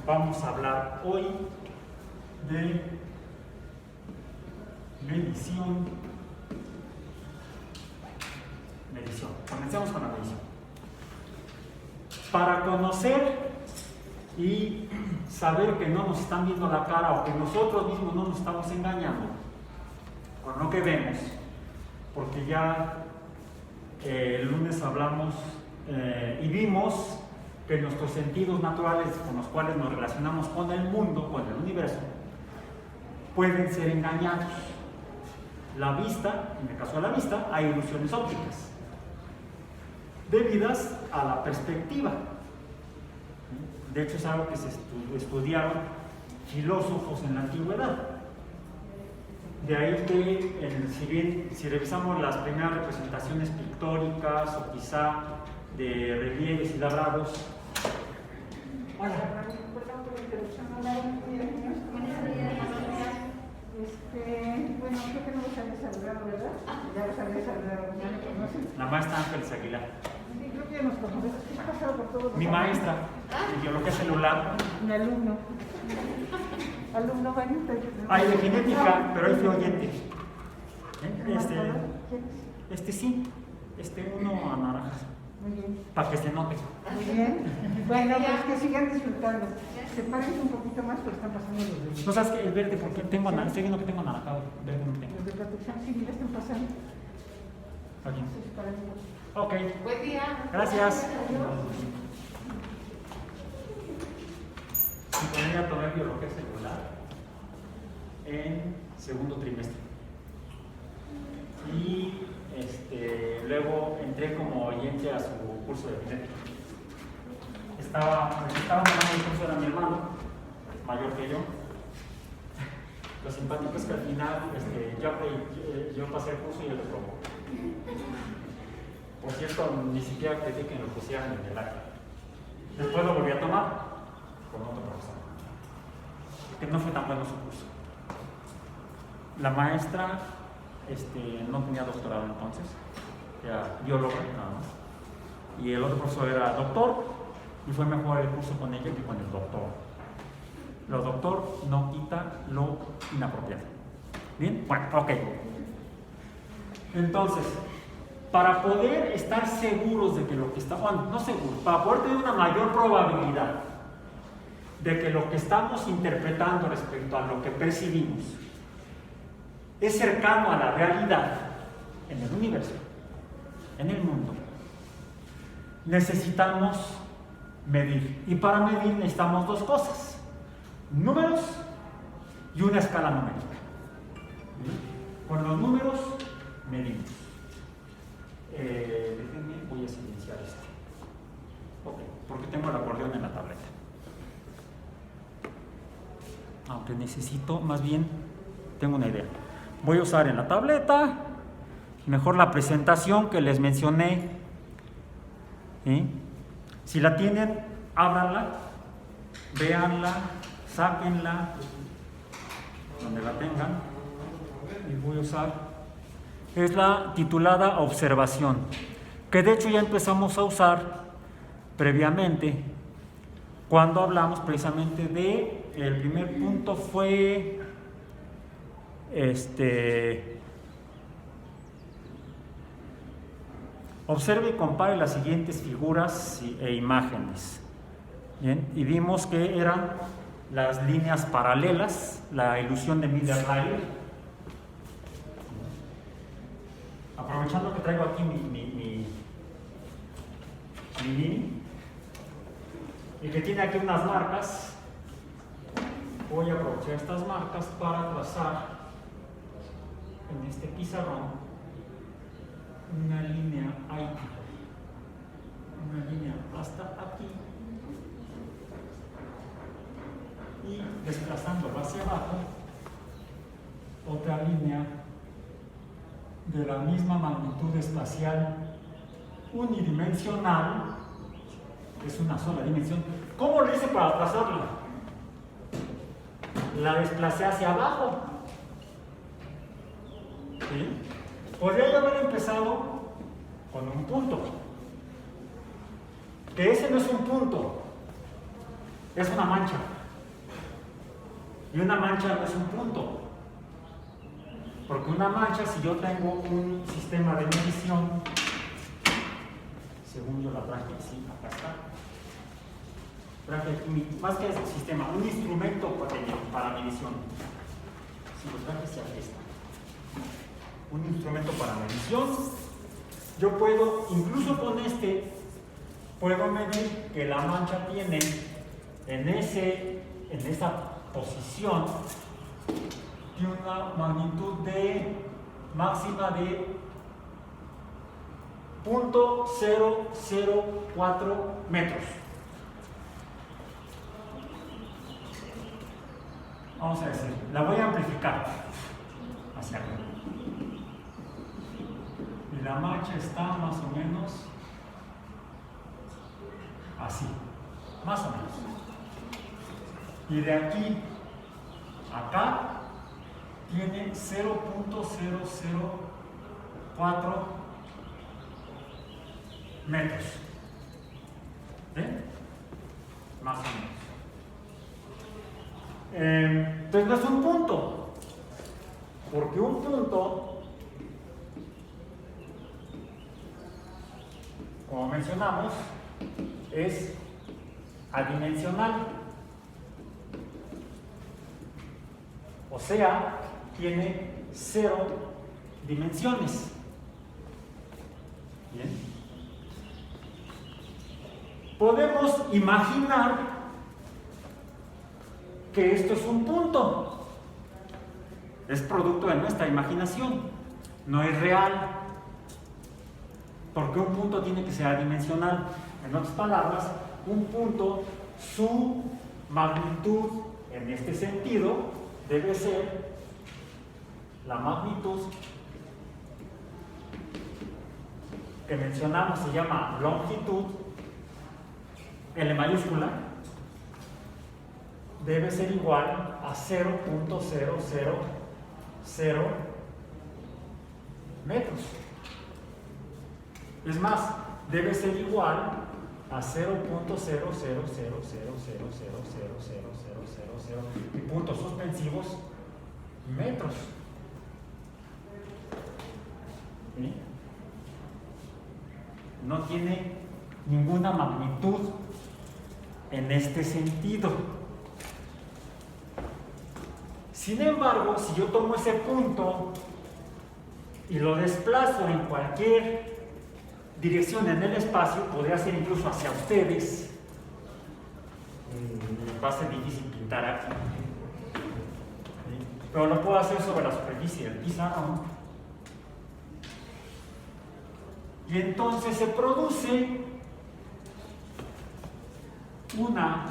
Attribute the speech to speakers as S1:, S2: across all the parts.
S1: Vamos a hablar hoy de medición. Comencemos con la medición. Para conocer y saber que no nos están viendo la cara o que nosotros mismos no nos estamos engañando con lo que vemos, porque ya el lunes hablamos y vimos que nuestros sentidos naturales con los cuales nos relacionamos con el mundo, con el universo, pueden ser engañados. La vista, en el caso de la vista, hay ilusiones ópticas debidas a la perspectiva. De hecho, es algo que se estudiaron filósofos en la antigüedad. De ahí que, si revisamos las primeras representaciones pictóricas o quizá de relieves y labrados. Hola.
S2: Perdón por la interrupción. Bueno, creo que no los había saludado, ¿verdad? Ya los había saludado, ya me conocen.
S1: La maestra Ángeles Aguilar.
S2: Sí, creo que ya nos conocemos. Es que he pasado por todos los
S1: Mi maestra de biología celular.
S2: Mi alumno. Alumno, bueno.
S1: Hay de genética, pero hay fue oyente. Sí, uno a naranjas.
S2: Muy bien.
S1: Para que se note.
S2: Muy bien. Bueno, pues que sigan disfrutando. Sepárense un poquito más porque están pasando los de...
S1: No sabes que el verde, porque estoy viendo que tengo anaranjado. Verde no tengo.
S2: Los de protección civil están pasando.
S1: Aquí.
S2: Entonces, para mí.
S1: Ok.
S3: Buen día.
S1: Gracias. Con ella tomé biología celular en segundo trimestre. Y luego entré como oyente a su curso de genética. Estaba tomando el curso, era mi hermano, mayor que yo. Lo simpático es que al final yo pasé el curso y él lo probó. Por cierto, ni siquiera pedí que me lo pusieran en el acta. Después lo volví a tomar con otro profesor, que no fue tan bueno su curso. La maestra no tenía doctorado entonces, era bióloga nada más. Y el otro profesor era doctor, y fue mejor el curso con ella que con el doctor. Lo doctor no quita lo inapropiado. ¿Bien? Bueno, ok. Entonces, para poder estar seguros de que lo que estamos, no seguros, para poder tener una mayor probabilidad de que lo que estamos interpretando respecto a lo que percibimos es cercano a la realidad en el universo, en el mundo, necesitamos medir. Y para medir necesitamos dos cosas: números y una escala numérica. Con los números medimos. Déjenme, voy a silenciar esto. Ok, porque tengo el acordeón en la tableta. Aunque necesito, más bien, tengo una idea. Voy a usar en la tableta mejor la presentación que les mencioné. Si la tienen, ábranla, véanla, sáquenla donde la tengan. Y voy a usar, es la titulada observación, que de hecho ya empezamos a usar previamente cuando hablamos precisamente de, el primer punto fue observe y compare las siguientes figuras e imágenes. Bien, y vimos que eran las líneas paralelas, la ilusión de Miller-Lyle. Aprovechando que traigo aquí mi mini y que tiene aquí unas marcas, voy a aprovechar estas marcas para trazar en este pizarrón una línea ahí, una línea hasta aquí, y desplazándolo hacia abajo, otra línea de la misma magnitud espacial unidimensional, es una sola dimensión. ¿Cómo lo hice para trazarla? La desplacé hacia abajo. ¿Sí? Podría yo haber empezado con un punto, que ese no es un punto, es una mancha. Y una mancha no es un punto. Porque una mancha, si yo tengo un sistema de medición, según yo la traje, sí, acá está. Traje más que ese sistema, un instrumento para medición. Si lo traje, sí, aquí está. Un instrumento para medición. Yo puedo, incluso con este, puedo medir que la mancha tiene en esa posición tiene una magnitud máxima de 0.004 metros. Vamos a decir, la voy a amplificar hacia acá. Y la mancha está más o menos así, más o menos. Y de aquí a acá tiene 0.004 metros. ¿Ven? Más o menos. Entonces no es un punto, porque un punto, como mencionamos, es adimensional. O sea, tiene 0 dimensiones. Bien. Podemos imaginar que esto es un punto. Es producto de nuestra imaginación. No es real. Porque un punto tiene que ser adimensional. En otras palabras, un punto, su magnitud en este sentido debe ser la magnitud que mencionamos, se llama longitud, L mayúscula, debe ser igual a 0.000 metros. Es más, debe ser igual a 0.000000000 y puntos suspensivos metros. ¿Sí? No tiene ninguna magnitud en este sentido. Sin embargo, si yo tomo ese punto y lo desplazo en cualquier dirección en el espacio, podría ser incluso hacia ustedes. Va a ser difícil pintar aquí, pero lo puedo hacer sobre la superficie del pizarrón. Y entonces se produce una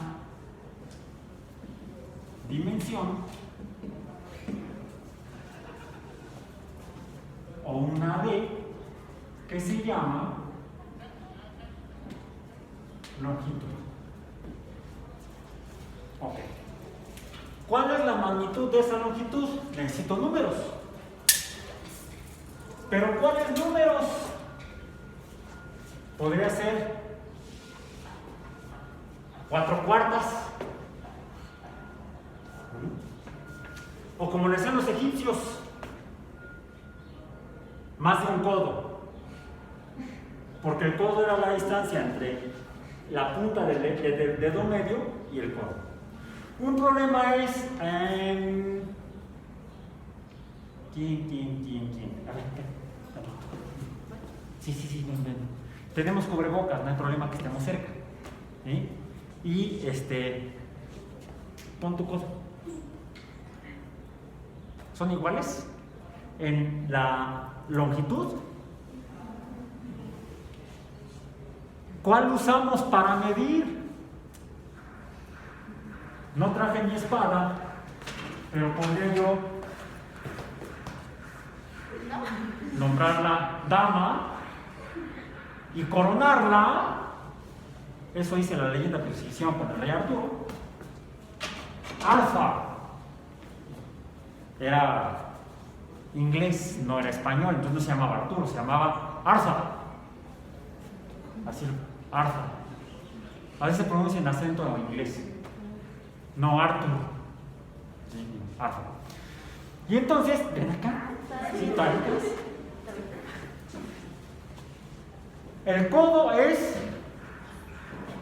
S1: dimensión o una D que se llama longitud. Ok. ¿Cuál es la magnitud de esa longitud? Necesito números. ¿Pero cuáles números? Podría ser 4/4. O como le decían los egipcios, más de un codo. Porque el codo era la distancia entre la punta del dedo medio y el codo. Un problema es ¿quién? A ver, sí, no. Tenemos cubrebocas, no hay problema que estemos cerca. ¿Sí? Y pon tu codo. ¿Son iguales en la longitud? ¿Cuál usamos para medir? No traje mi espada, pero podría yo nombrarla dama y coronarla. Eso dice la leyenda que se hicieron con el rey Arturo. Arza era inglés, no era español, entonces no se llamaba Arturo, se llamaba Arza. Así, Arza. A veces se pronuncia en acento inglés. No, Arthur. Sí, Arthur. Y entonces, ven acá. Sí, taritas. El codo es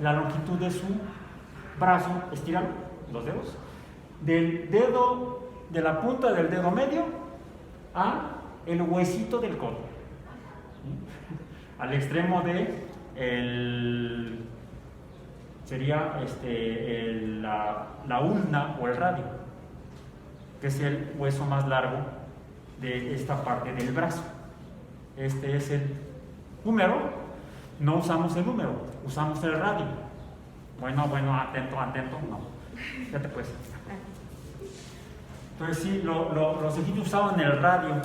S1: la longitud de su brazo, estiran los dedos, del dedo, de la punta del dedo medio a el huesito del codo, ¿sí? Al extremo de sería la ulna o el radio, que es el hueso más largo de esta parte del brazo. Este es el húmero. No usamos el húmero, usamos el radio. Bueno, atento, no. Ya te puedes. Entonces sí, los egipcios usaban el radio,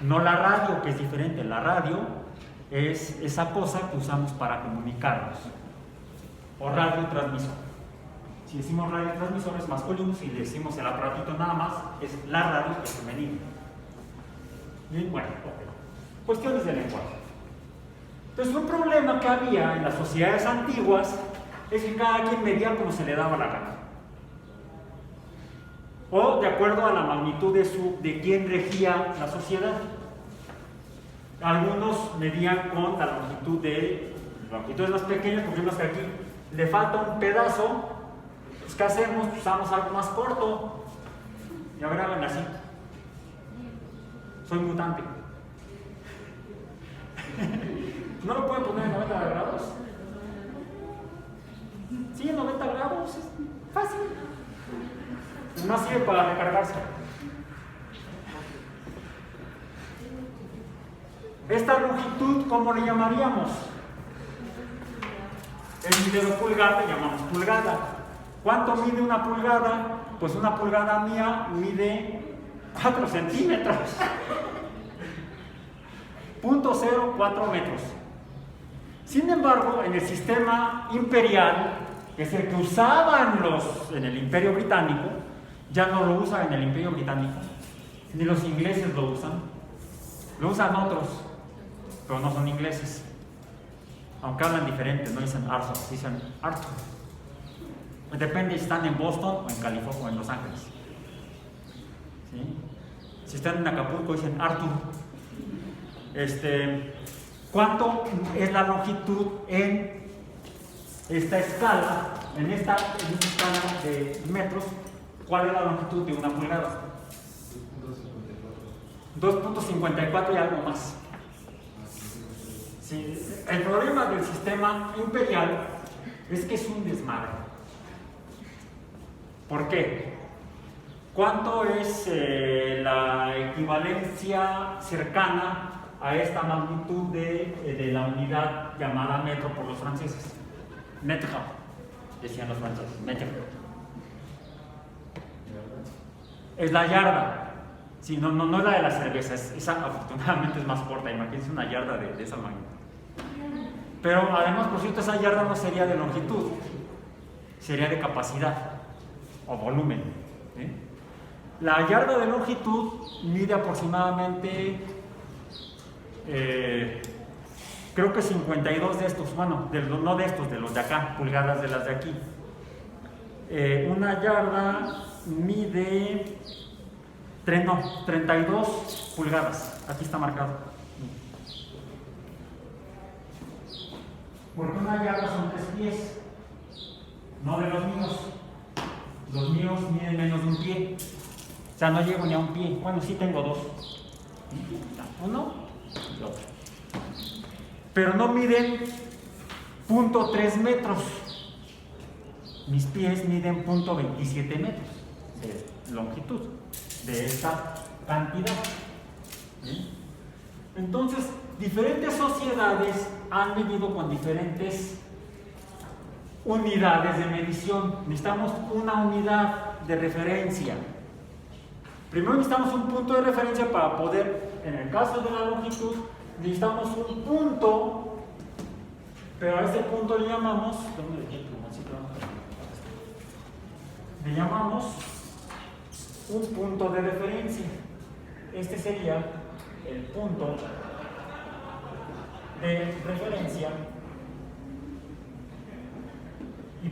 S1: no la radio, que es diferente. La radio es esa cosa que usamos para comunicarnos. O radiotransmisor. Si decimos radiotransmisor es masculino, si decimos el aparatito nada más, es la radio, que es femenino. Bien, bueno, cuestiones de lenguaje. Entonces, un problema que había en las sociedades antiguas es que cada quien medía como se le daba la gana. O de acuerdo a la magnitud de quien regía la sociedad. Algunos medían con la longitud de longitudes más pequeñas, por ejemplo, que aquí le falta un pedazo, pues ¿qué hacemos? Usamos algo más corto. Y ahora hagan así. Soy mutante. ¿No lo pueden poner en 90 grados? Sí, en 90 grados, es fácil. No sirve para recargarse. Esta longitud, ¿cómo le llamaríamos? El dedo pulgar le llamamos pulgada. ¿Cuánto mide una pulgada? Pues una pulgada mía mide 4 centímetros. 0.04 metros. Sin embargo, en el sistema imperial, que es el que usaban en el Imperio Británico, ya no lo usan en el Imperio Británico, ni los ingleses lo usan otros, pero no son ingleses, aunque hablan diferente, no dicen Arthur, dicen Arthur. Depende si están en Boston o en California o en Los Ángeles. ¿Sí? Si están en Acapulco dicen Arthur. ¿Cuánto es la longitud en esta escala? En esta escala de metros, ¿cuál es la longitud de una pulgada? 2.54 y algo más. Sí, el problema del sistema imperial es que es un desmadre. ¿Por qué? ¿Cuánto es la equivalencia cercana a esta magnitud de la unidad llamada metro por los franceses? Metro, decían los franceses, metro. Es la yarda. Sí, no es la de la cerveza, esa afortunadamente es más corta, imagínense una yarda de esa magnitud. Pero además, por cierto, esa yarda no sería de longitud, sería de capacidad o volumen. La yarda de longitud mide aproximadamente, creo que 52 de estos, bueno, no de estos, de los de acá, pulgadas de las de aquí. Una yarda mide 32 pulgadas, aquí está marcado. Porque una yarda son 3 pies, no de los míos. Los míos miden menos de un pie, o sea, no llego ni a un pie. Bueno, sí tengo 2, uno y otro, pero no miden 0.3 metros. Mis pies miden 0.27 metros de longitud de esta cantidad. Entonces, diferentes sociedades han medido con diferentes unidades de medición. Necesitamos una unidad de referencia. Primero necesitamos un punto de referencia para poder, en el caso de la longitud, necesitamos un punto, pero a ese punto le llamamos, un punto de referencia. Este sería el punto de referencia.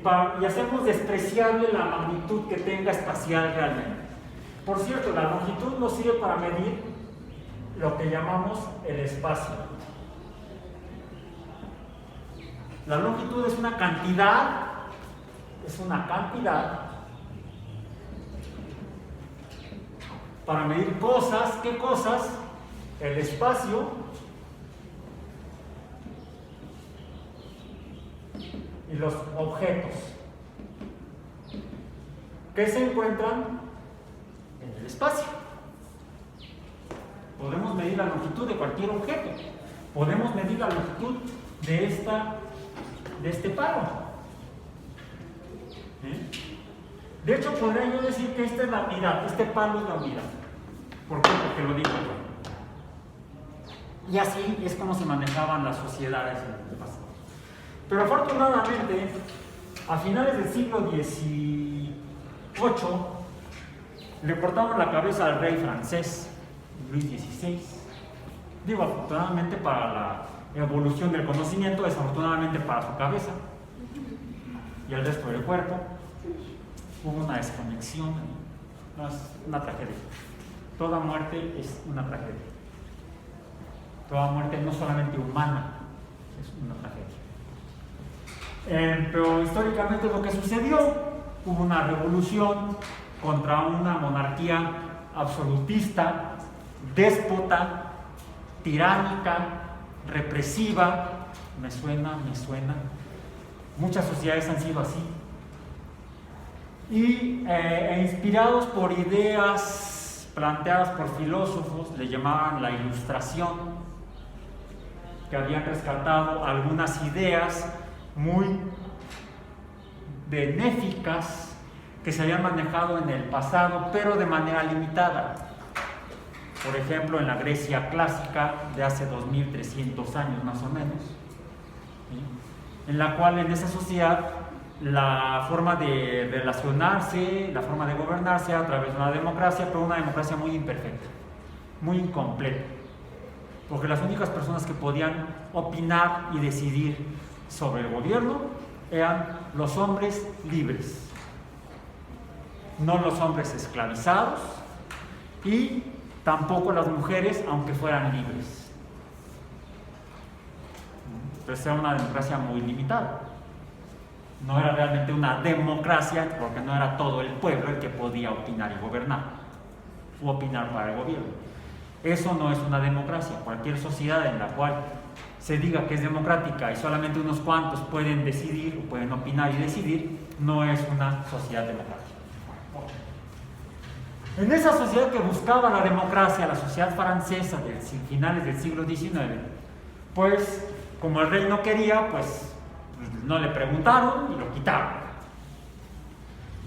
S1: y hacemos despreciable la magnitud que tenga espacial realmente. Por cierto, la longitud nos sirve para medir lo que llamamos el espacio. La longitud es una cantidad para medir cosas. ¿Qué cosas? El espacio y los objetos que se encuentran en el espacio. Podemos medir la longitud de cualquier objeto. Podemos medir la longitud de este palo. De hecho, podría yo decir que esta es la unidad, este palo es la unidad. ¿Por qué? Porque lo digo yo. Y así es como se manejaban las sociedades en el pasado. Pero afortunadamente, a finales del siglo XVIII, le cortaron la cabeza al rey francés, Luis XVI. Digo, afortunadamente para la evolución del conocimiento, desafortunadamente para su cabeza y el resto del cuerpo. Hubo una desconexión, no, es una tragedia. Toda muerte es una tragedia. Toda muerte no solamente humana, es una tragedia. Pero históricamente lo que sucedió, hubo una revolución contra una monarquía absolutista, déspota, tiránica, represiva. Me suena. Muchas sociedades han sido así. Y inspirados por ideas planteadas por filósofos, le llamaban la Ilustración, que habían rescatado algunas ideas muy benéficas que se habían manejado en el pasado, pero de manera limitada. Por ejemplo, en la Grecia clásica de hace 2300 años más o menos, ¿sí? En la cual en esa sociedad la forma de relacionarse, la forma de gobernarse a través de una democracia, pero una democracia muy imperfecta, muy incompleta, porque las únicas personas que podían opinar y decidir sobre el gobierno eran los hombres libres, no los hombres esclavizados y tampoco las mujeres, aunque fueran libres. Entonces era una democracia muy limitada. No era realmente una democracia porque no era todo el pueblo el que podía opinar y gobernar o opinar para el gobierno. Eso no es una democracia. Cualquier sociedad en la cual se diga que es democrática y solamente unos cuantos pueden decidir o pueden opinar y decidir, no es una sociedad democrática. En esa sociedad que buscaba la democracia, la sociedad francesa de finales del siglo XIX, pues como el rey no quería, pues no le preguntaron y lo quitaron.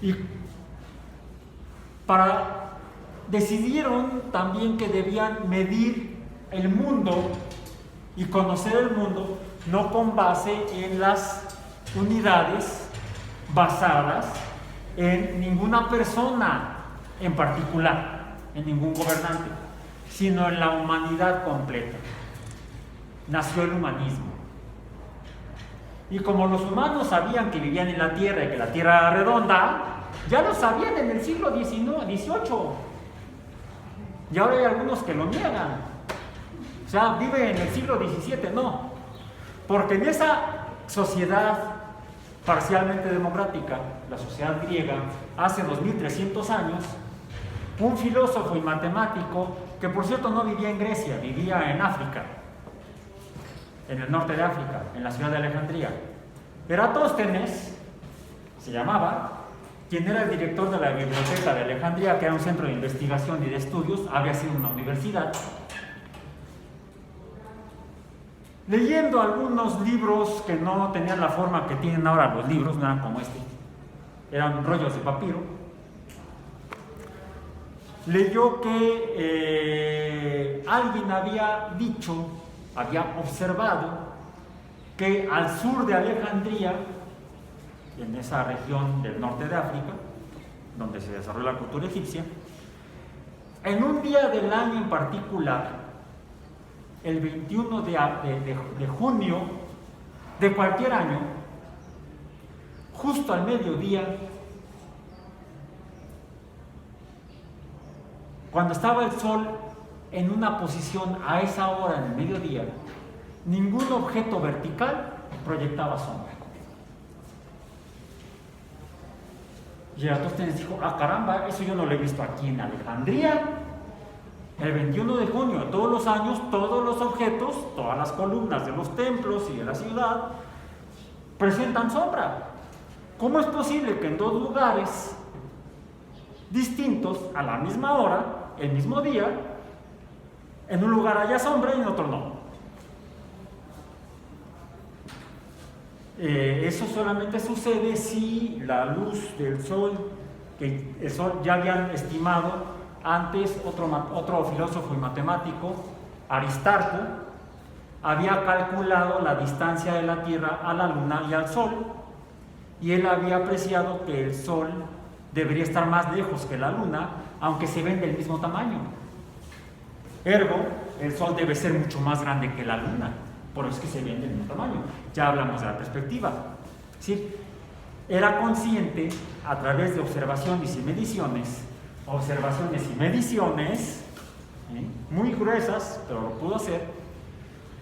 S1: Y decidieron también que debían medir el mundo y conocer el mundo no con base en las unidades basadas en ninguna persona en particular, en ningún gobernante, sino en la humanidad completa. Nació el humanismo. Y como los humanos sabían que vivían en la Tierra y que la Tierra era redonda, ya lo sabían en el siglo XVIII. Y ahora hay algunos que lo niegan. O sea, vive en el siglo XVII, no. Porque en esa sociedad parcialmente democrática, la sociedad griega, hace 2300 años, un filósofo y matemático, que por cierto no vivía en Grecia, vivía en África, en el norte de África, en la ciudad de Alejandría. Eratóstenes se llamaba, quien era el director de la biblioteca de Alejandría, que era un centro de investigación y de estudios, había sido una universidad. Leyendo algunos libros que no tenían la forma que tienen ahora los libros, no eran como este, eran rollos de papiro, leyó que alguien había dicho, había observado que al sur de Alejandría, en esa región del norte de África, donde se desarrolló la cultura egipcia, en un día del año en particular, el 21 de junio de cualquier año, justo al mediodía, cuando estaba el sol en una posición a esa hora en el mediodía, ningún objeto vertical proyectaba sombra. Y Eratóstenes dijo, ah caramba, eso yo no lo he visto aquí en Alejandría. El 21 de junio, todos los años, todos los objetos, todas las columnas de los templos y de la ciudad presentan sombra. ¿Cómo es posible que en dos lugares distintos, a la misma hora, el mismo día, en un lugar haya sombra y en otro no? Eso solamente sucede si la luz del sol, que el sol ya habían estimado antes, otro filósofo y matemático, Aristarco, había calculado la distancia de la Tierra a la Luna y al Sol, y él había apreciado que el Sol debería estar más lejos que la Luna, aunque se ven del mismo tamaño. Ergo, el Sol debe ser mucho más grande que la Luna, por eso es que se ven del mismo tamaño. Ya hablamos de la perspectiva. ¿Sí? Era consciente, a través de observaciones y mediciones, muy gruesas, pero lo pudo hacer,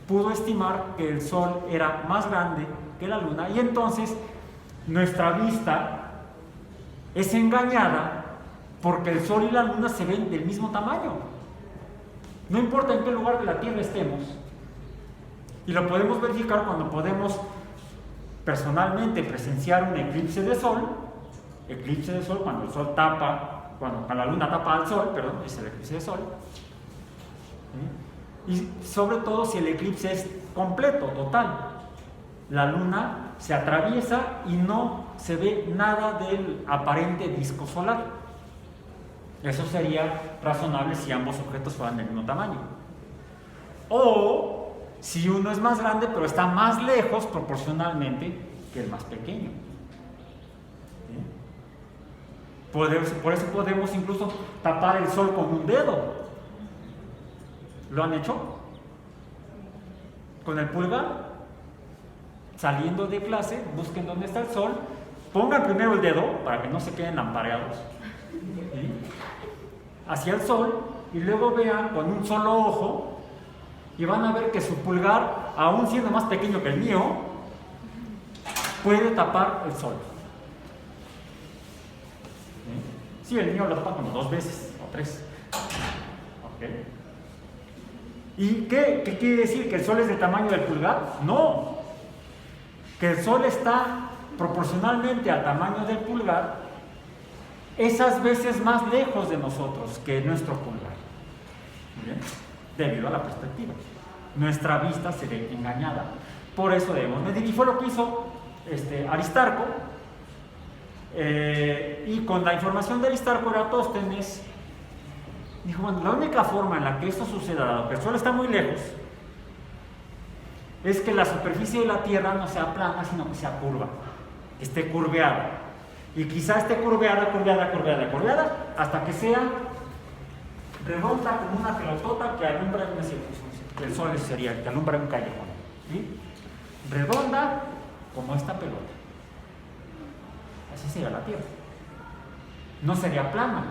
S1: pudo estimar que el Sol era más grande que la Luna, y entonces nuestra vista es engañada porque el Sol y la Luna se ven del mismo tamaño. No importa en qué lugar de la Tierra estemos, y lo podemos verificar cuando podemos personalmente presenciar un eclipse de sol cuando el Sol tapa, cuando la Luna tapa al Sol, perdón, es el eclipse de Sol. Y sobre todo si el eclipse es completo, total. La Luna se atraviesa y no se ve nada del aparente disco solar. Eso sería razonable si ambos objetos fueran del mismo tamaño. O si uno es más grande, pero está más lejos proporcionalmente que el más pequeño. Por eso podemos incluso tapar el Sol con un dedo. ¿Lo han hecho? Con el pulgar, saliendo de clase, busquen dónde está el Sol, pongan primero el dedo para que no se queden lampareados, ¿sí?, hacia el Sol, y luego vean con un solo ojo y van a ver que su pulgar, aún siendo más pequeño que el mío, puede tapar el Sol. Sí, el mío lo tapa como 2 veces o 3. ¿Okay? ¿Y qué quiere decir? ¿Que el Sol es del tamaño del pulgar? No. Que el Sol está proporcionalmente al tamaño del pulgar, esas veces más lejos de nosotros que nuestro pulgar. ¿Bien? Debido a la perspectiva. Nuestra vista se ve engañada. Por eso debemos medir. Y fue lo que hizo Aristarco. Y con la información de Aristarco, Eratóstenes dijo, bueno, la única forma en la que esto suceda, dado que el Sol está muy lejos, es que la superficie de la Tierra no sea plana, sino que sea curva, que esté curveada. Y quizá esté curveada, hasta que sea redonda como una pelotota que alumbra una circunstancia. El Sol sería el que alumbra un callejón, ¿sí? Redonda como esta pelota. Así sería la Tierra. No sería plana.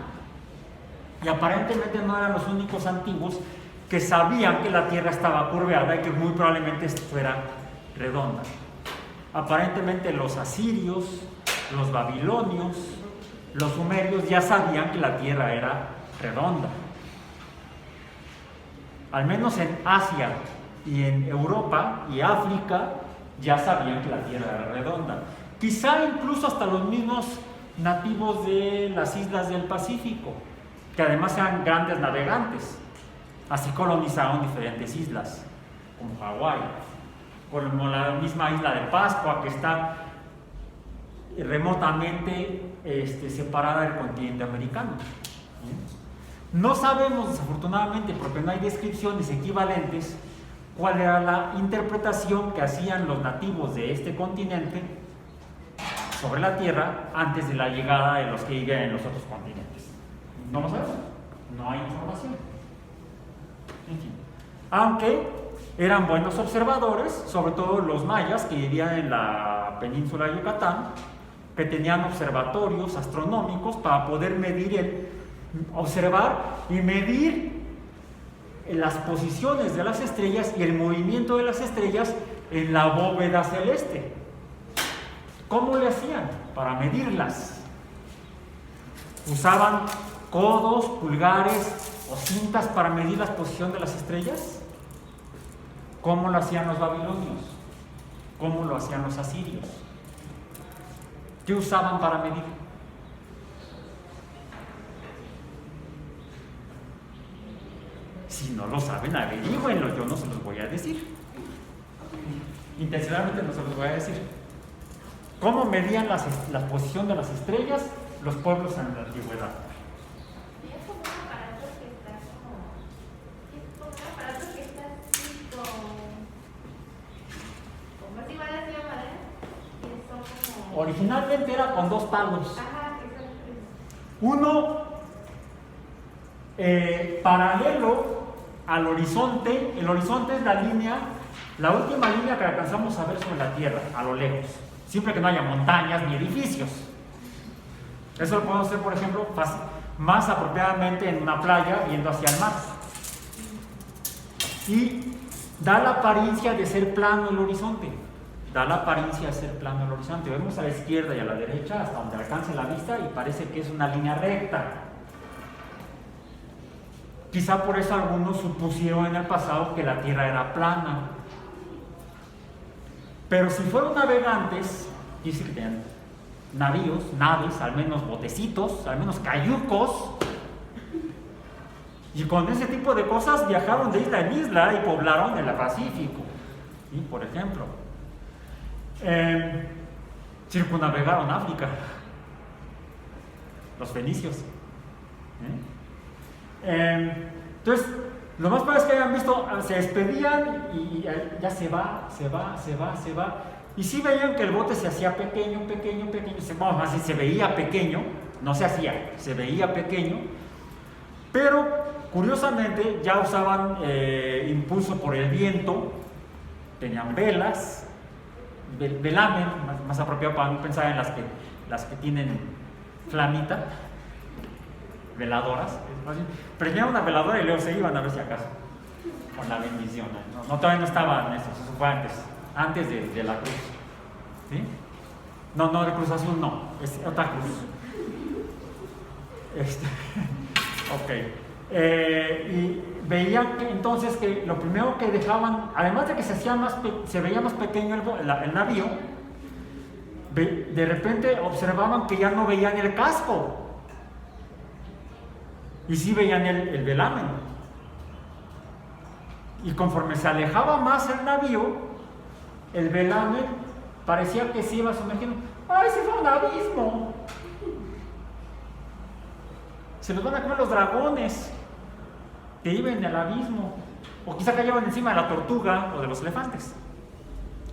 S1: Y aparentemente no eran los únicos antiguos que sabían que la Tierra estaba curveada y que muy probablemente fuera redonda. Aparentemente los asirios, los babilonios, los sumerios ya sabían que la Tierra era redonda. Al menos en Asia y en Europa y África ya sabían que la Tierra era redonda. Quizá incluso hasta los mismos nativos de las islas del Pacífico, que además eran grandes navegantes. Así colonizaron diferentes islas, como Hawái, como la misma isla de Pascua, que está remotamente separada del continente americano. No sabemos, desafortunadamente, porque no hay descripciones equivalentes, cuál era la interpretación que hacían los nativos de este continente sobre la Tierra antes de la llegada de los que vivían en los otros continentes. No lo sabemos, no hay información. En fin, aunque eran buenos observadores, sobre todo los mayas que vivían en la península de Yucatán, que tenían observatorios astronómicos para poder observar y medir las posiciones de las estrellas y el movimiento de las estrellas en la bóveda celeste. ¿Cómo le hacían para medirlas? ¿Usaban codos, pulgares o cintas para medir la posición de las estrellas? ¿Cómo lo hacían los babilonios? ¿Cómo lo hacían los asirios? ¿Qué usaban para medir? Si no lo saben, averígüenlo, yo no se los voy a decir. Intencionalmente no se los voy a decir. ¿Cómo medían la posición de las estrellas los pueblos en la antigüedad?
S3: Es como un aparato que está así como es igual así de madera, que son como...
S1: Originalmente era con dos palos.
S3: Ajá, eso es.
S1: Uno paralelo al horizonte. El horizonte es la última línea que alcanzamos a ver sobre la Tierra, a lo lejos, siempre que no haya montañas ni edificios. Eso lo podemos hacer, por ejemplo, más apropiadamente en una playa viendo hacia el mar. Y da la apariencia de ser plano el horizonte. Vemos a la izquierda y a la derecha hasta donde alcance la vista y parece que es una línea recta. Quizá por eso algunos supusieron en el pasado que la Tierra era plana. Pero si fueron navegantes, dice que tenían naves, al menos botecitos, al menos cayucos, y con ese tipo de cosas viajaron de isla en isla y poblaron el Pacífico, ¿sí? Por ejemplo, circunnavegaron África, los fenicios. Entonces, lo más probable es que hayan visto, se despedían y ya se va. Y sí veían que el bote se hacía pequeño, más bien se veía pequeño, no se hacía, se veía pequeño, pero curiosamente ya usaban impulso por el viento, tenían velas, velamen, más apropiado para no pensar en las que tienen flamita, veladoras, prendían una veladora y luego se iban a ver si acaso, con la bendición, no todavía no estaban eso, eso fue antes de la cruz, ¿sí? No, de Cruz Azul no, es otra cruz. Ok. Y veían que entonces que lo primero que dejaban, además de que se veía más pequeño el navío, de repente observaban que ya no veían el casco y sí veían el velamen. Y conforme se alejaba más el navío, el velamen parecía que se iba sumergiendo. ¡Ay, se fue a un abismo! Se los van a comer los dragones que viven en el abismo, o quizá cayeron encima de la tortuga o de los elefantes.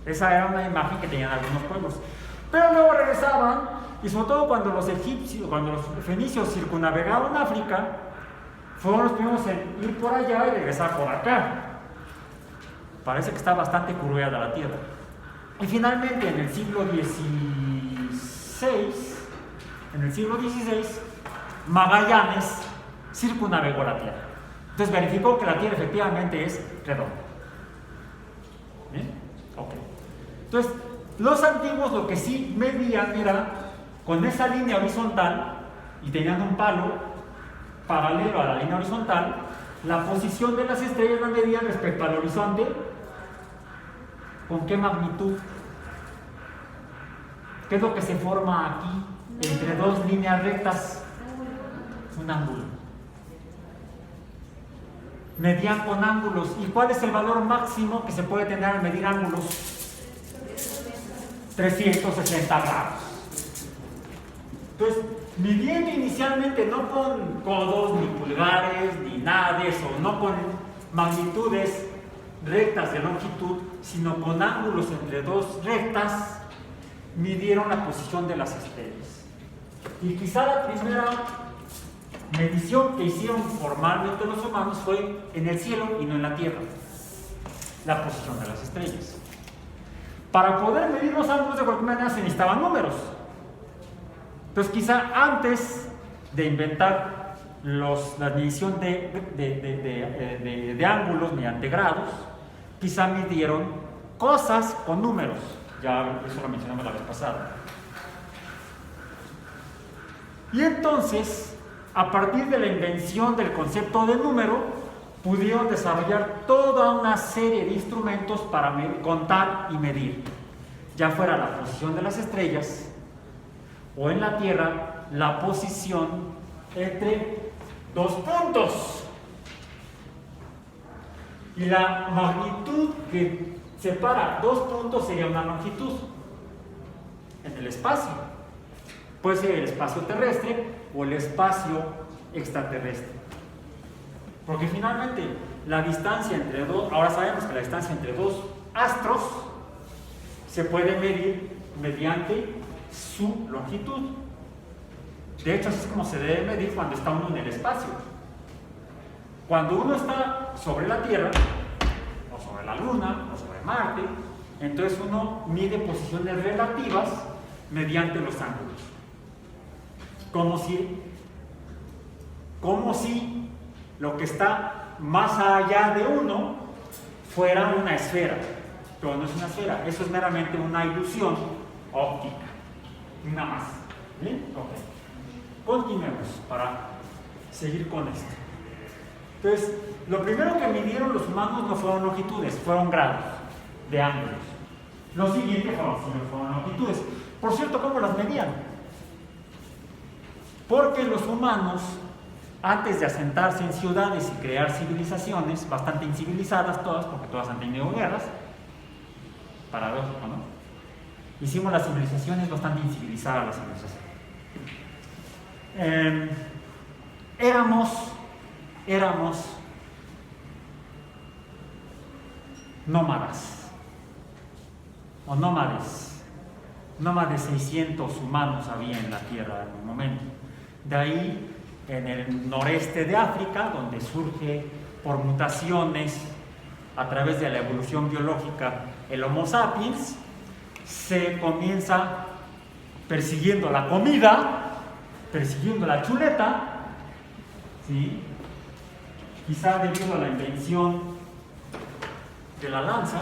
S1: Esa era una imagen que tenían algunos pueblos. Pero luego regresaban, y sobre todo cuando los fenicios circunnavegaron África, fueron los primeros en ir por allá y regresar por acá. Parece que está bastante curveada la Tierra. Y finalmente en el siglo XVI, Magallanes circunnavegó la Tierra. Entonces verificó que la Tierra efectivamente es redonda. ¿Bien? Ok. Entonces, los antiguos lo que sí medían era con esa línea horizontal, y tenían un palo paralelo a la línea horizontal, la posición de las estrellas la medían respecto al horizonte. ¿Con qué magnitud? ¿Qué es lo que se forma aquí entre dos líneas rectas? Un ángulo. Medían con ángulos. ¿Y cuál es el valor máximo que se puede tener al medir ángulos? 360 grados. Entonces, midiendo inicialmente no con codos, ni pulgares, ni nada de eso, no con magnitudes rectas de longitud, sino con ángulos entre dos rectas, midieron la posición de las estrellas. Y quizá la primera medición que hicieron formalmente los humanos fue en el cielo y no en la tierra, la posición de las estrellas. Para poder medir los ángulos de cualquier manera se necesitaban números. Entonces quizá antes de inventar la medición de ángulos mediante grados, quizá midieron cosas con números. Ya eso lo mencionamos la vez pasada. Y entonces, a partir de la invención del concepto de número, pudieron desarrollar toda una serie de instrumentos para contar y medir, ya fuera la posición de las estrellas o en la Tierra la posición entre dos puntos. Y la magnitud que separa dos puntos sería una longitud en el espacio. Puede ser el espacio terrestre o el espacio extraterrestre. Porque finalmente la distancia entre dos, ahora sabemos que la distancia entre dos astros se puede medir mediante su longitud. De hecho, así es como se debe medir cuando está uno en el espacio. Cuando uno está sobre la Tierra, o sobre la Luna, o sobre Marte, entonces uno mide posiciones relativas mediante los ángulos. Como si lo que está más allá de uno fuera una esfera, pero no es una esfera, eso es meramente una ilusión óptica, nada más. ¿Bien? Ok. Continuemos para seguir con esto. Entonces, lo primero que midieron los humanos no fueron longitudes, fueron grados de ángulos. Lo siguiente fueron longitudes. Por cierto, ¿cómo las medían? Porque los humanos, antes de asentarse en ciudades y crear civilizaciones, bastante incivilizadas todas, porque todas han tenido guerras, paradójico, ¿no? Hicimos las civilizaciones bastante incivilizadas, las civilizaciones. Éramos nómadas, o nómades. Nómades 600 humanos había en la Tierra en un momento. De ahí, en el noreste de África, donde surge por mutaciones a través de la evolución biológica el Homo sapiens, se comienza persiguiendo la comida, persiguiendo la chuleta, ¿sí? Quizá debido a la invención de la lanza.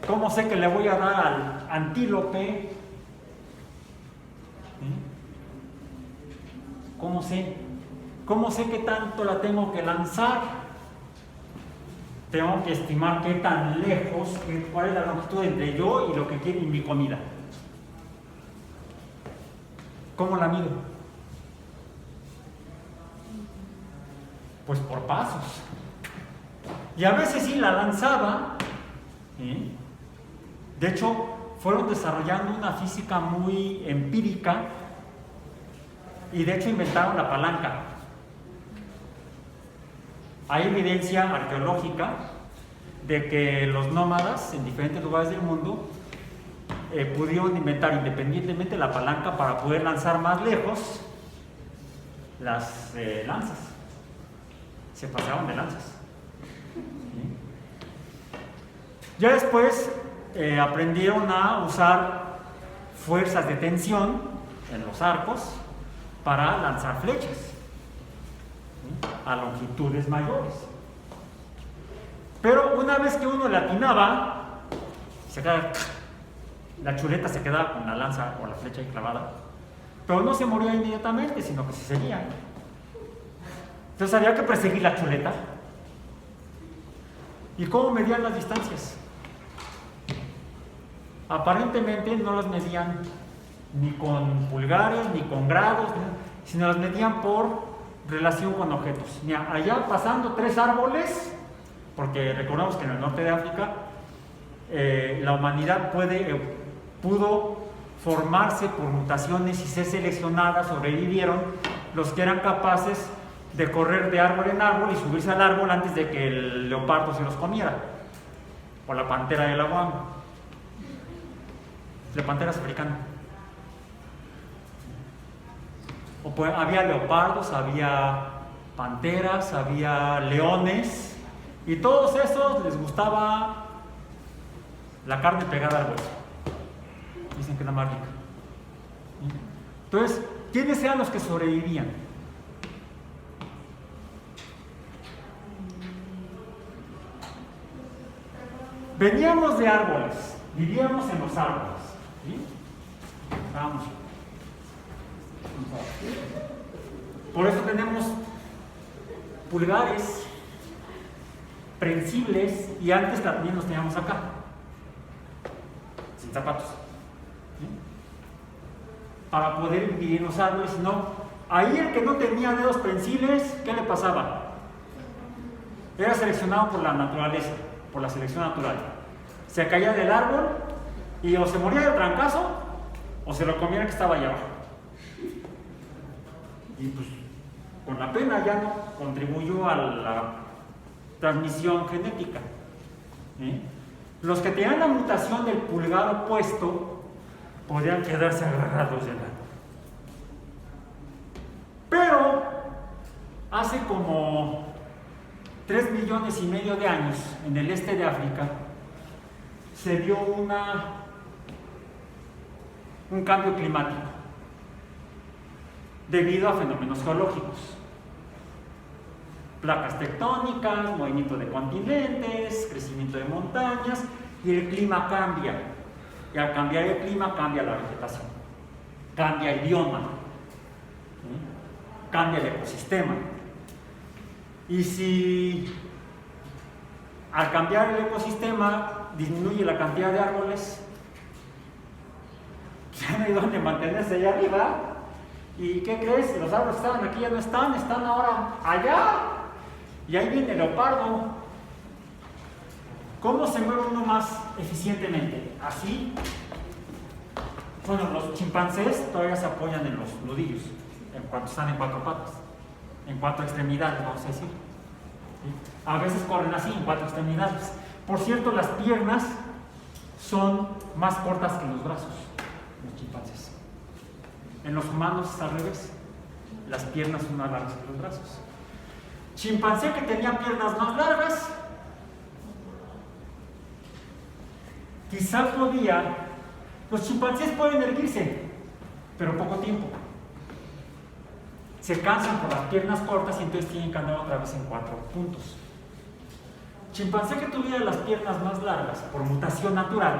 S1: ¿Cómo sé que le voy a dar al antílope? ¿Cómo sé? ¿Cómo sé qué tanto la tengo que lanzar? Tengo que estimar qué tan lejos, cuál es la longitud entre yo y lo que quiere mi comida. ¿Cómo la mido? Pues por pasos. Y a veces sí la lanzaba. De hecho, fueron desarrollando una física muy empírica y de hecho inventaron la palanca. Hay evidencia arqueológica de que los nómadas en diferentes lugares del mundo pudieron inventar independientemente la palanca para poder lanzar más lejos las lanzas. Se pasaban de lanzas. ¿Sí? Ya después aprendieron a usar fuerzas de tensión en los arcos para lanzar flechas, ¿sí? A longitudes mayores. Pero una vez que uno le atinaba, la chuleta se quedaba con la lanza o la flecha ahí clavada, pero no se moría inmediatamente, sino que se seguía. Entonces había que perseguir la chuleta. ¿Y cómo medían las distancias? Aparentemente no las medían ni con pulgares, ni con grados, sino las medían por relación con objetos. Mira, allá pasando 3 árboles, porque recordamos que en el norte de África la humanidad pudo formarse por mutaciones y ser seleccionada, sobrevivieron los que eran capaces de correr de árbol en árbol y subirse al árbol antes de que el leopardo se los comiera, o la pantera del aguam. La pantera es africana. Había leopardos, había panteras, había leones, y todos esos les gustaba la carne pegada al hueso. Dicen que es la más rica. Entonces, ¿quiénes eran los que sobrevivían? Veníamos de árboles, vivíamos en los árboles. ¿Sí? Vamos. Por eso tenemos pulgares, prensibles, y antes también los teníamos acá, sin zapatos. ¿Sí? Para poder vivir en los árboles, no. Ahí el que no tenía dedos prensibles, ¿qué le pasaba? Era seleccionado por la naturaleza, por la selección natural. Se caía del árbol y o se moría de trancazo o se lo comía el que estaba allá abajo. Y pues con la pena ya no contribuyó a la transmisión genética. Los que tenían la mutación del pulgar opuesto podían quedarse agarrados del árbol. Pero hace como 3,5 millones de años, en el este de África, se dio un cambio climático debido a fenómenos geológicos. Placas tectónicas, movimiento de continentes, crecimiento de montañas, y el clima cambia. Y al cambiar el clima, cambia la vegetación, cambia el bioma, cambia el ecosistema. Y si al cambiar el ecosistema disminuye la cantidad de árboles, ya no hay donde mantenerse allá arriba. ¿Y qué crees? Los árboles que estaban aquí ya no están, están ahora allá. Y ahí viene el leopardo. ¿Cómo se mueve uno más eficientemente? Así. Bueno, los chimpancés todavía se apoyan en los nudillos, en cuanto están en 4 patas, en 4 extremidades, vamos a decir. ¿Sí? A veces corren así, en 4 extremidades. Por cierto, las piernas son más cortas que los brazos, los chimpancés. En los humanos es al revés. Las piernas son más largas que los brazos. Chimpancé que tenía piernas más largas, quizá podía. Los chimpancés pueden erguirse, pero poco tiempo. Se cansan por las piernas cortas y entonces tienen que andar otra vez en 4 puntos. Chimpancé que tuviera las piernas más largas por mutación natural,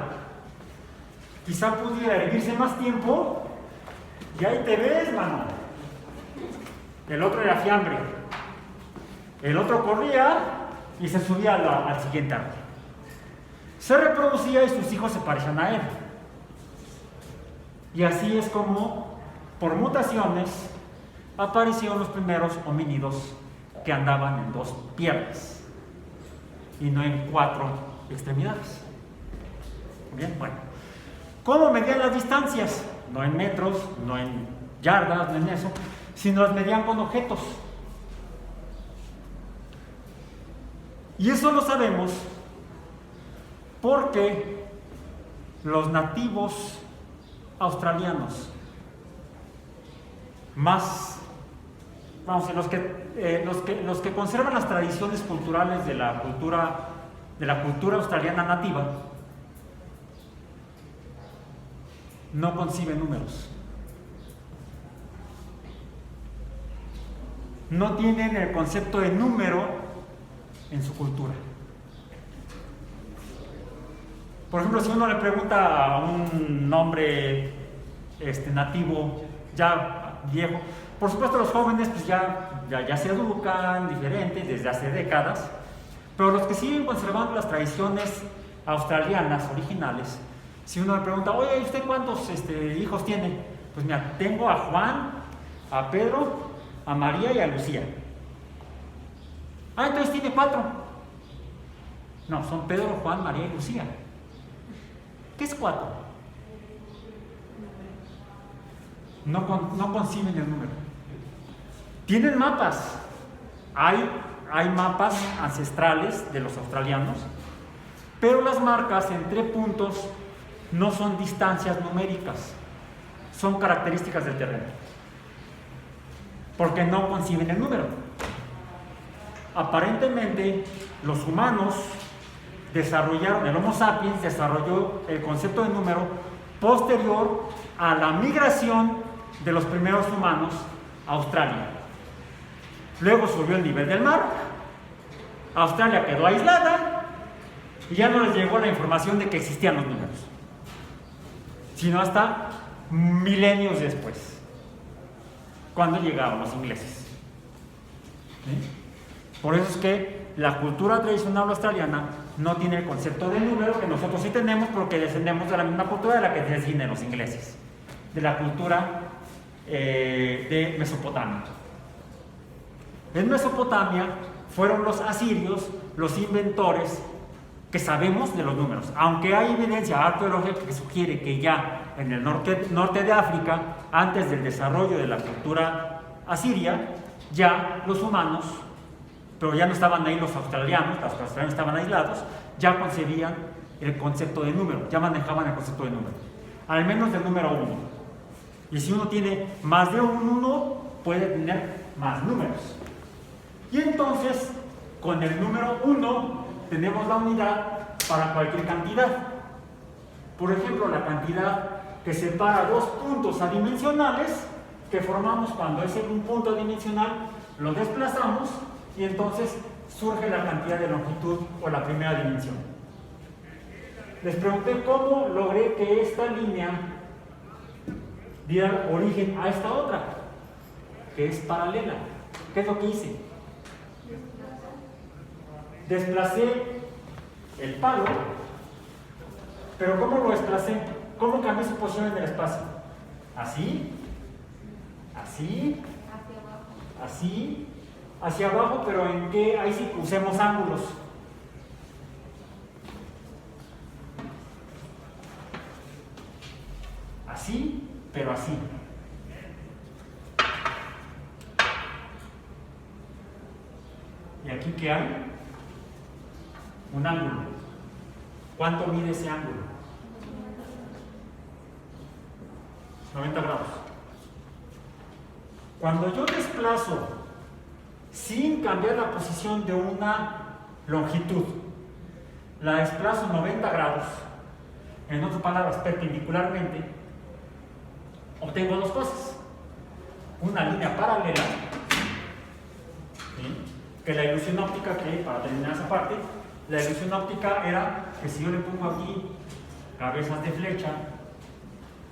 S1: quizá pudiera erguirse más tiempo, y ahí te ves, mano. El otro era fiambre. El otro corría y se subía al siguiente árbol. Se reproducía y sus hijos se parecían a él. Y así es como, por mutaciones, aparecieron los primeros homínidos que andaban en 2 piernas y no en 4 extremidades. Bien, bueno. ¿Cómo medían las distancias? No en metros, no en yardas, no en eso, sino las medían con objetos. Y eso lo sabemos porque los nativos australianos, más, vamos, los que conservan las tradiciones culturales de la cultura australiana nativa, no conciben números. No tienen el concepto de número en su cultura. Por ejemplo, si uno le pregunta a un hombre nativo ya viejo, por supuesto los jóvenes pues ya se educan diferente desde hace décadas, pero los que siguen conservando las tradiciones australianas originales, si uno le pregunta, oye, ¿y usted cuántos hijos tiene? Pues mira, tengo a Juan, a Pedro, a María y a Lucía. Ah, entonces tiene 4. No, son Pedro, Juan, María y Lucía. ¿Qué es 4? No conciben el número. Tienen mapas. Hay mapas ancestrales de los australianos, pero las marcas entre puntos no son distancias numéricas, son características del terreno, porque no conciben el número. Aparentemente, los humanos el Homo sapiens desarrolló el concepto de número posterior a la migración de los primeros humanos a Australia. Luego subió el nivel del mar, Australia quedó aislada y ya no les llegó la información de que existían los números, sino hasta milenios después, cuando llegaron los ingleses. ¿Sí? Por eso es que la cultura tradicional australiana no tiene el concepto de número que nosotros sí tenemos, porque descendemos de la misma cultura de la que descienden los ingleses, de la cultura de Mesopotamia. En Mesopotamia fueron los asirios los inventores que sabemos de los números, aunque hay evidencia arqueológica que sugiere que ya en el norte de África, antes del desarrollo de la cultura asiria, ya los humanos, pero ya no estaban ahí los australianos estaban aislados, ya concebían el concepto de número, ya manejaban el concepto de número, al menos del número 1. Y si uno tiene más de un 1, puede tener más números. Y entonces, con el número 1, tenemos la unidad para cualquier cantidad. Por ejemplo, la cantidad que separa dos puntos adimensionales que formamos cuando es un punto adimensional, lo desplazamos y entonces surge la cantidad de longitud o la primera dimensión. Les pregunté cómo logré que esta línea diera origen a esta otra, que es paralela. ¿Qué es lo que hice? Desplacé el palo, pero ¿cómo lo desplacé? ¿Cómo cambié su posición en el espacio? Así, así, así, hacia abajo, pero ¿en qué? Ahí sí usemos ángulos. Así, pero así. ¿Y aquí qué hay? Un ángulo. ¿Cuánto mide ese ángulo? 90 grados. Cuando yo desplazo sin cambiar la posición de una longitud, la desplazo 90 grados, en otras palabras, perpendicularmente, obtengo dos cosas. Una línea paralela, ¿sí? Que la ilusión óptica, que para terminar esa parte, la ilusión óptica era que si yo le pongo aquí cabezas de flecha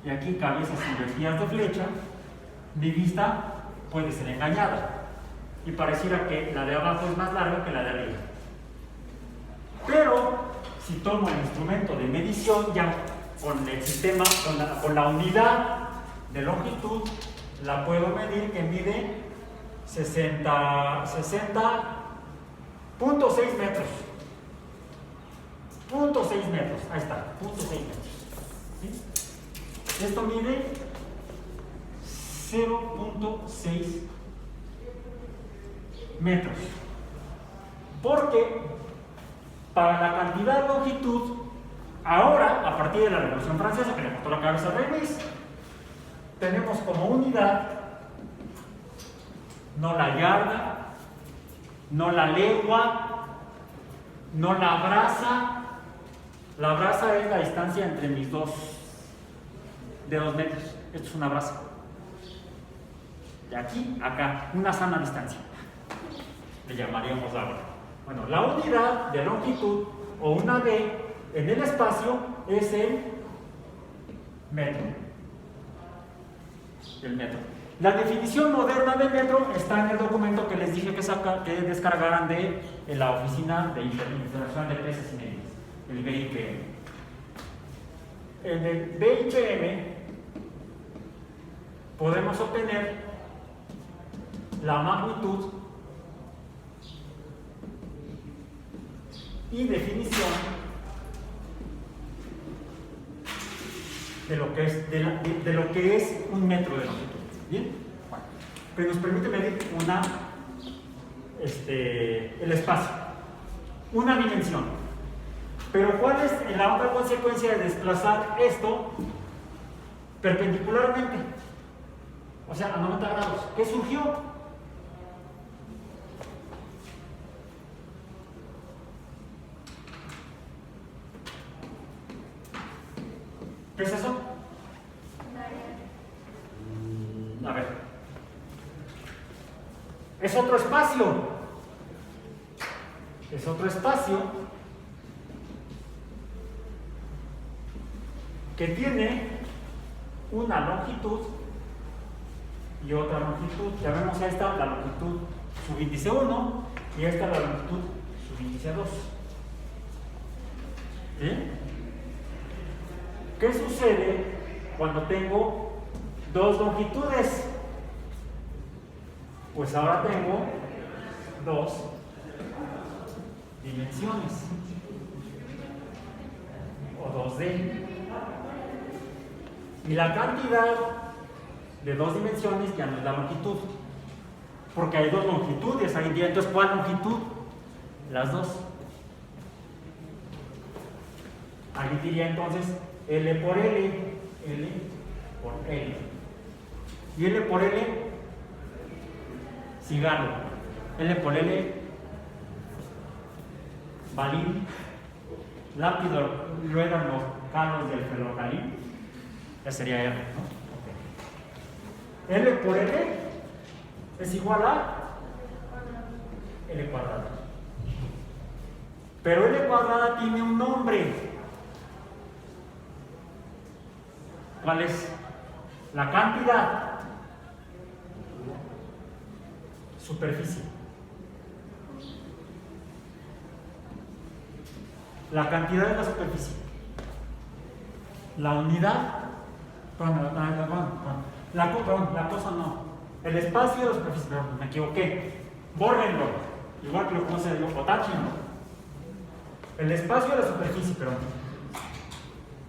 S1: y aquí cabezas invertidas de flecha, mi vista puede ser engañada y pareciera que la de abajo es más larga que la de arriba. Pero si tomo el instrumento de medición, ya con el sistema, con la unidad de longitud, la puedo medir, que mide 60.6 metros. 0.6 metros, ahí está, 0.6 metros. ¿Sí? Esto mide 0.6 metros. Porque para la cantidad de longitud, ahora, a partir de la Revolución Francesa, que le cortó la cabeza al rey Luis, tenemos como unidad no la yarda, no la legua, no la braza. La braza es la distancia entre mis dos de 2 metros. Esto es una braza. De aquí a acá, una sana distancia. Le llamaríamos la hora. Bueno, la unidad de longitud o una D en el espacio es el metro. El metro. La definición moderna de metro está en el documento que les dije que descargaran de la Oficina de Internacional de Pesas y Medidas, el BIPM. En el BIPM podemos obtener la magnitud y definición de lo que es un metro de longitud. ¿Bien? Bueno, pero nos permite medir el espacio, una dimensión. Pero ¿cuál es la otra consecuencia de desplazar esto perpendicularmente? O sea, a 90 grados. ¿Qué surgió? ¿Qué es eso? Es otro espacio. Es otro espacio que tiene una longitud y otra longitud. Ya vemos a esta la longitud subíndice 1 y esta la longitud subíndice 2. ¿Sí? ¿Qué sucede cuando tengo dos longitudes? Pues ahora tengo dos dimensiones o 2D. Y la cantidad de dos dimensiones ya no es la longitud, porque hay dos longitudes ahí en día. Entonces, ¿cuál longitud? Las dos. Ahí diría entonces L por L, L por L. Y L por L, cigarro. L por L, balín. Lápido, ruedan los carros del ferrocarril. Ya sería R, ¿no? Okay. L por L es igual a L cuadrada. Pero L cuadrada tiene un nombre. ¿Cuál es? La cantidad. Superficie. La cantidad de la superficie. La unidad. La cosa no. El espacio de la superficie. Perdón, me equivoqué. Bórrenlo. Igual que lo conoce el potáchino. El espacio de la superficie, perdón.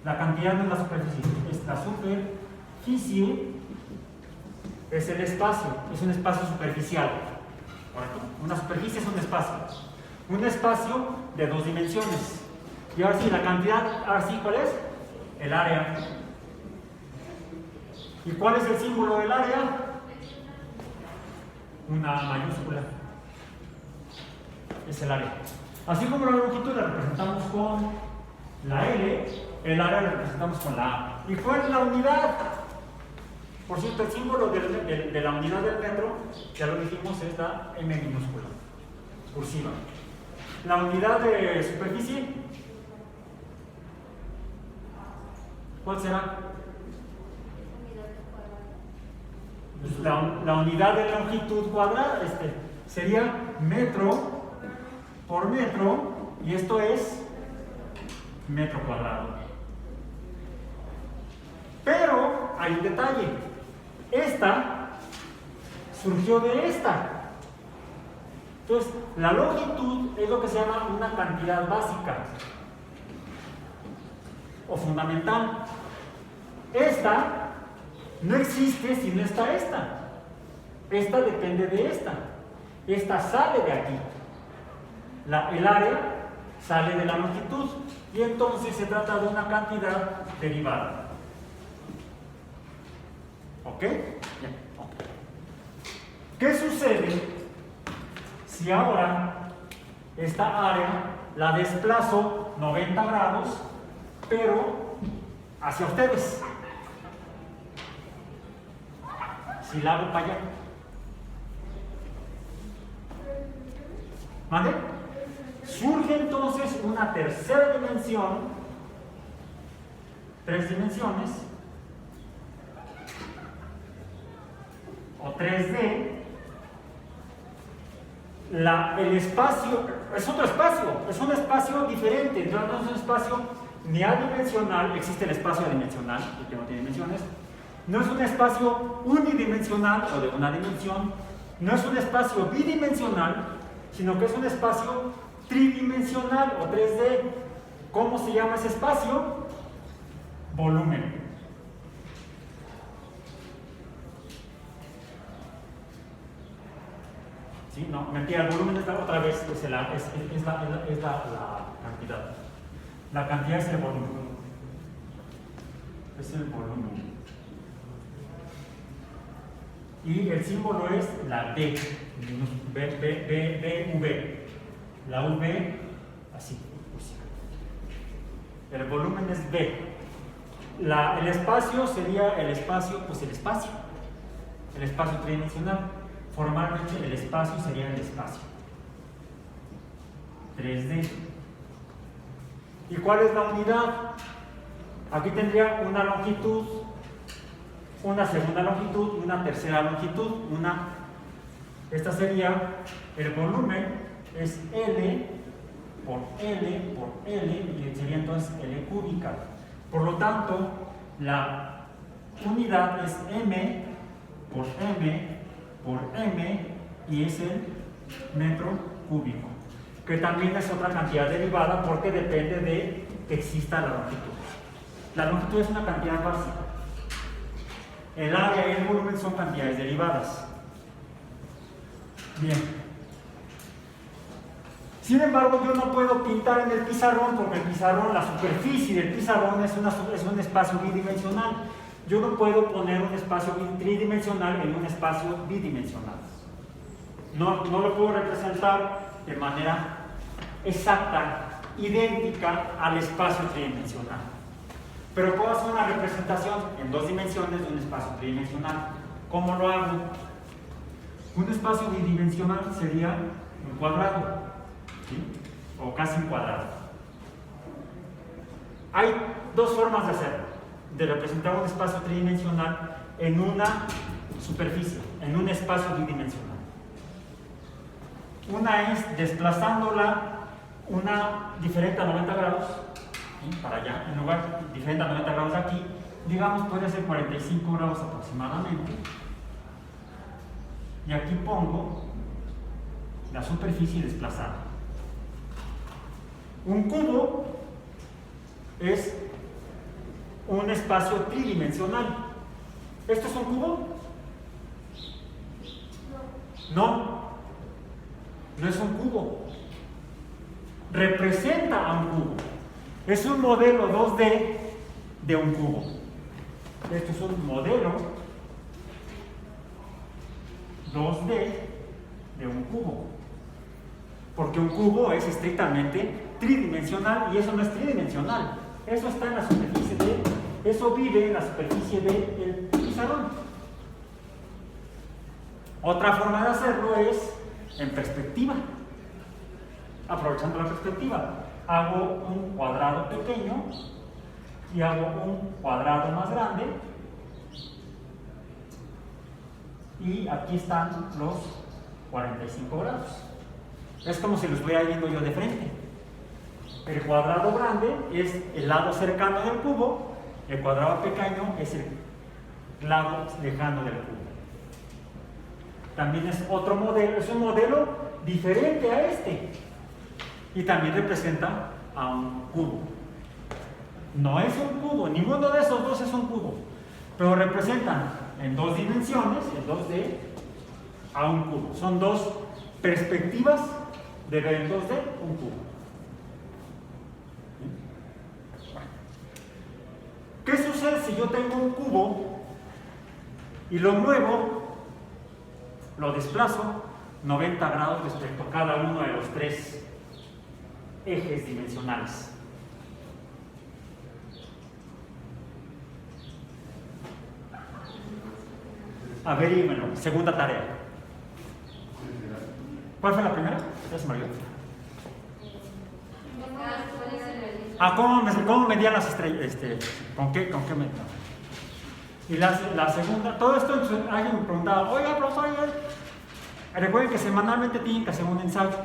S1: La cantidad de la superficie. La superficie es el espacio. Es un espacio superficial. ¿Correcto? Una superficie es un espacio. Un espacio de dos dimensiones. Y ahora sí, la cantidad, ahora sí, ¿cuál es? El área. ¿Y cuál es el símbolo del área? Una mayúscula. Es el área. Así como la longitud la representamos con la L, el área la representamos con la A. ¿Y cuál es la unidad? Por cierto, el símbolo de la unidad del metro, ya lo dijimos, es la M minúscula, cursiva. La unidad de superficie, ¿cuál será? Pues la unidad de longitud cuadrada sería metro por metro, y esto es metro cuadrado. Pero hay un detalle. Esta surgió de esta. Entonces, la longitud es lo que se llama una cantidad básica o fundamental. Esta no existe si no está esta. Esta depende de esta. Esta sale de aquí. El área sale de la longitud y entonces se trata de una cantidad derivada. ¿Ok? ¿Qué sucede si ahora esta área la desplazo 90 grados, pero hacia ustedes? Si la hago para allá. ¿Vale? Surge entonces una tercera dimensión, 3 dimensiones, o 3D. El espacio es otro espacio, es un espacio diferente. Entonces no es un espacio ni adimensional, existe el espacio adimensional, que no tiene dimensiones. No es un espacio unidimensional o de una dimensión, no es un espacio bidimensional, sino que es un espacio tridimensional o 3D. ¿Cómo se llama ese espacio? Volumen. ¿Sí? No, mentira, el volumen está otra vez, es la cantidad. La cantidad es el volumen. Es el volumen. Y el símbolo es la D, V. La V, así. El volumen es V. El espacio sería el espacio, pues el espacio tridimensional. formalmente el espacio sería el espacio 3D. ¿Y cuál es la unidad? Aquí tendría una longitud, una segunda longitud y una tercera longitud. Esta sería el volumen, es L por L por L, y sería entonces L cúbica. Por lo tanto, la unidad es M por M por M, y es el metro cúbico, que también es otra cantidad derivada porque depende de que exista la longitud. La longitud es una cantidad básica. El área y el volumen son cantidades derivadas. Bien. Sin embargo, yo no puedo pintar en el pizarrón porque el pizarrón, la superficie del pizarrón es un espacio bidimensional. Yo no puedo poner un espacio tridimensional en un espacio bidimensional. No lo puedo representar de manera exacta, idéntica al espacio tridimensional. Pero puedo hacer una representación en 2 dimensiones de un espacio tridimensional. ¿Cómo lo hago? Un espacio bidimensional sería un cuadrado, ¿sí? O casi un cuadrado. Hay 2 formas de hacerlo, de representar un espacio tridimensional en una superficie, en un espacio bidimensional. Una es desplazándola una diferente a 90 grados, ¿sí? Para allá, en lugar diferente a 90 grados de aquí, digamos puede ser 45 grados aproximadamente. Y aquí pongo la superficie desplazada. Un cubo es un espacio tridimensional. ¿Esto es un cubo? No, no es un cubo. Representa a un cubo. Es un modelo 2D de un cubo. Esto es un modelo 2D de un cubo. Porque un cubo es estrictamente tridimensional y eso no es tridimensional. Eso está en la superficie eso vive en la superficie del pizarrón. Otra forma de hacerlo es en perspectiva. Aprovechando la perspectiva, hago un cuadrado pequeño y hago un cuadrado más grande, y aquí están los 45 grados. Es como si lo estuviera viendo yo de frente. El cuadrado grande es el lado cercano del cubo, el cuadrado pequeño es el lado lejano del cubo. También es otro modelo, es un modelo diferente a este, y también representa a un cubo. No es un cubo, ninguno de esos dos es un cubo, pero representan en 2 dimensiones, en 2D, a un cubo. Son 2 perspectivas de ver en 2D un cubo. ¿Qué sucede si yo tengo un cubo y lo muevo, lo desplazo 90 grados respecto a cada uno de los 3 ejes dimensionales? Averígüenlo. Segunda tarea. ¿Cuál fue la primera? Ya se me olvidó. ¿Cómo medían las estrellas? ¿Con qué medían? Y la segunda, todo esto, alguien me preguntaba, oiga, profesor, recuerden que semanalmente tienen que hacer un ensayo.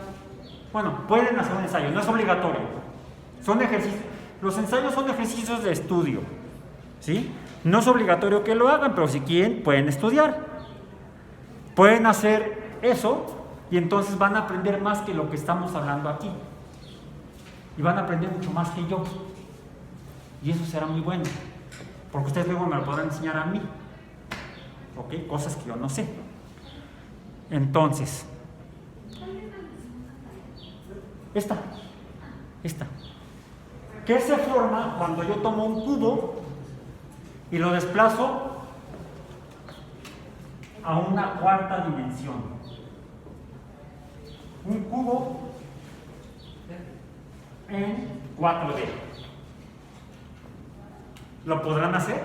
S1: Bueno, pueden hacer un ensayo, no es obligatorio. Son ejercicios. Los ensayos son ejercicios de estudio, ¿sí? No es obligatorio que lo hagan, pero si quieren, pueden estudiar. Pueden hacer eso y entonces van a aprender más que lo que estamos hablando aquí. Y van a aprender mucho más que yo. Y eso será muy bueno, porque ustedes luego me lo podrán enseñar a mí. ¿Ok? Cosas que yo no sé. Entonces, esta. ¿Qué se forma cuando yo tomo un cubo y lo desplazo a una 4ª dimensión? Un cubo en 4D. ¿Lo podrán hacer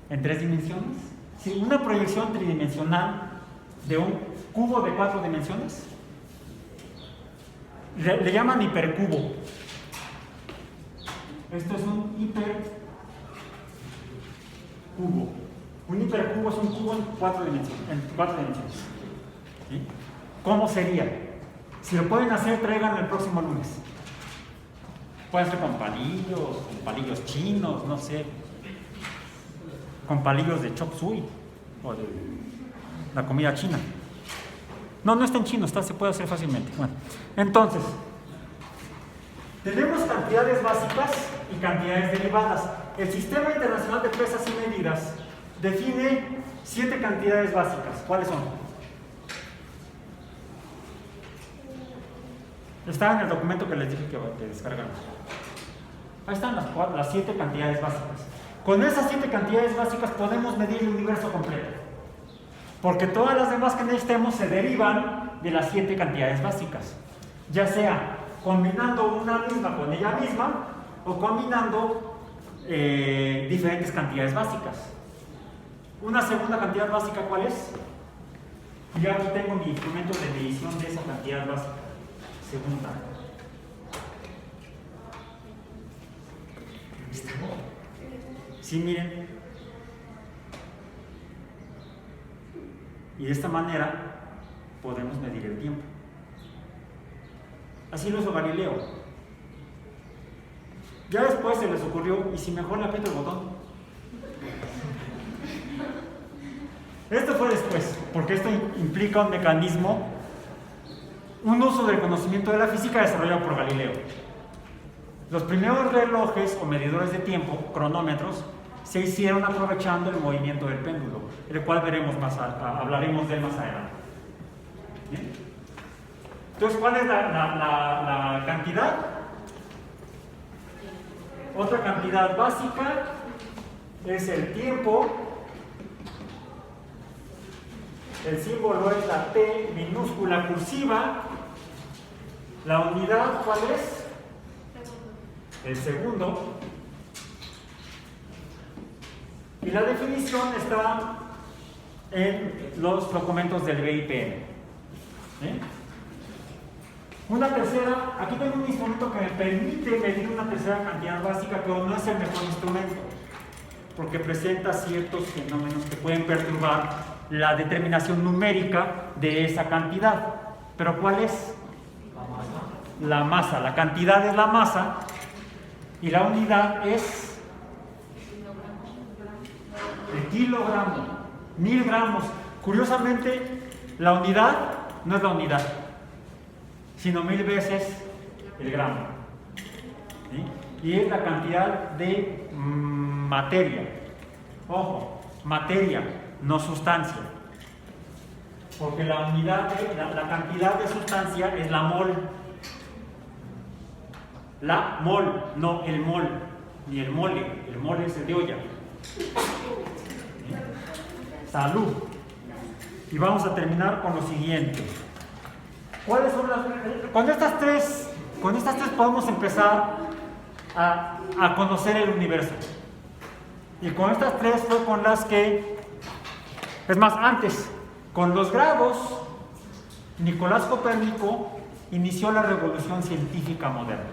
S1: en 3 dimensiones? Sí, una proyección tridimensional de un cubo de 4 dimensiones? Le llaman hipercubo. Esto es un hipercubo. Un hipercubo es un cubo en 4 dimensiones. ¿Sí? ¿Cómo sería? Si lo pueden hacer, tráiganlo el próximo lunes. Pueden ser con palillos chinos, no sé, con palillos de chop suey o de la comida china. No está en chino, se puede hacer fácilmente. Bueno, entonces, tenemos cantidades básicas y cantidades derivadas. El Sistema Internacional de Pesas y Medidas define 7 cantidades básicas. ¿Cuáles son? Está en el documento que les dije que descargamos. Ahí están las 7 cantidades básicas. Con esas 7 cantidades básicas podemos medir el universo completo. Porque todas las demás que necesitemos se derivan de las 7 cantidades básicas. Ya sea combinando una misma con ella misma o combinando diferentes cantidades básicas. Una segunda cantidad básica, ¿cuál es? Yo aquí tengo mi instrumento de medición de esa cantidad básica. Segunda. Sí, miren. Y de esta manera podemos medir el tiempo. Así lo hizo Galileo. Ya después se les ocurrió, ¿y si mejor le aprieto el botón? Esto fue después, porque esto implica un mecanismo, un uso del conocimiento de la física desarrollado por Galileo. Los primeros relojes o medidores de tiempo, cronómetros, se hicieron aprovechando el movimiento del péndulo, el cual hablaremos de él más adelante. ¿Bien? Entonces, ¿cuál es la cantidad? Otra cantidad básica es el tiempo. El símbolo es la T minúscula cursiva. La unidad, ¿cuál es? El segundo. Y la definición está en los documentos del BIPM. ¿Sí? Una tercera, aquí tengo un instrumento que me permite medir una tercera cantidad básica, pero no es el mejor instrumento, porque presenta ciertos fenómenos que pueden perturbar la determinación numérica de esa cantidad. ¿Pero cuál es? La masa. La cantidad es la masa y la unidad es el kilogramo, 1000 gramos. Curiosamente, la unidad no es la unidad, sino 1000 veces el gramo. ¿Sí? Y es la cantidad de materia. Ojo, materia, no sustancia. Porque la unidad, la cantidad de sustancia es la mol. La mol, no el mol, ni el mole. El mole es el de olla. ¿Sí? Salud. Y vamos a terminar con lo siguiente. ¿Cuáles son las? Con estas tres podemos empezar a conocer el universo. Y con estas tres fue con las que, es más, antes, con los grados, Nicolás Copérnico inició la revolución científica moderna.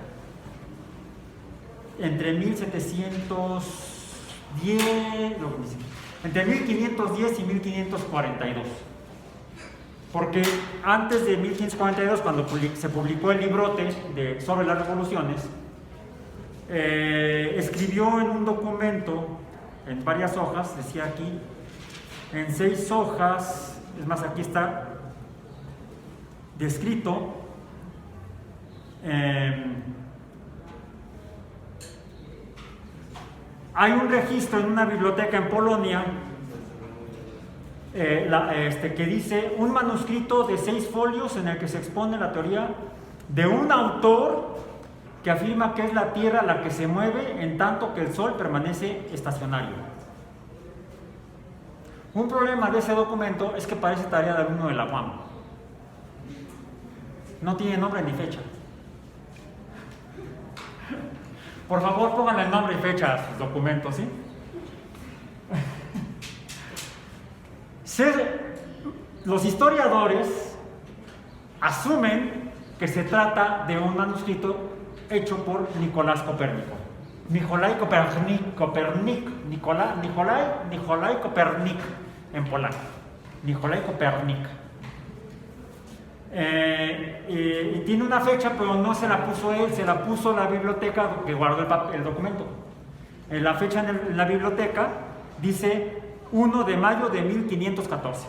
S1: Entre 1510 y 1542. Porque antes de 1542, cuando se publicó el librote sobre las revoluciones, escribió en un documento, en varias hojas, decía aquí, en 6 hojas, es más, aquí está descrito, hay un registro en una biblioteca en Polonia que dice un manuscrito de 6 folios en el que se expone la teoría de un autor que afirma que es la Tierra la que se mueve en tanto que el Sol permanece estacionario. Un problema de ese documento es que parece tarea de alumno de la UAM. No tiene nombre ni fecha. Por favor, pónganle el nombre y fecha a sus documentos, ¿sí? los historiadores asumen que se trata de un manuscrito hecho por Nicolás Copérnico. Nikolai Kopernik en polaco. Nikolai Kopernik. Y tiene una fecha, pero no se la puso él, se la puso la biblioteca que guardó el documento. La fecha en la biblioteca dice 1 de mayo de 1514.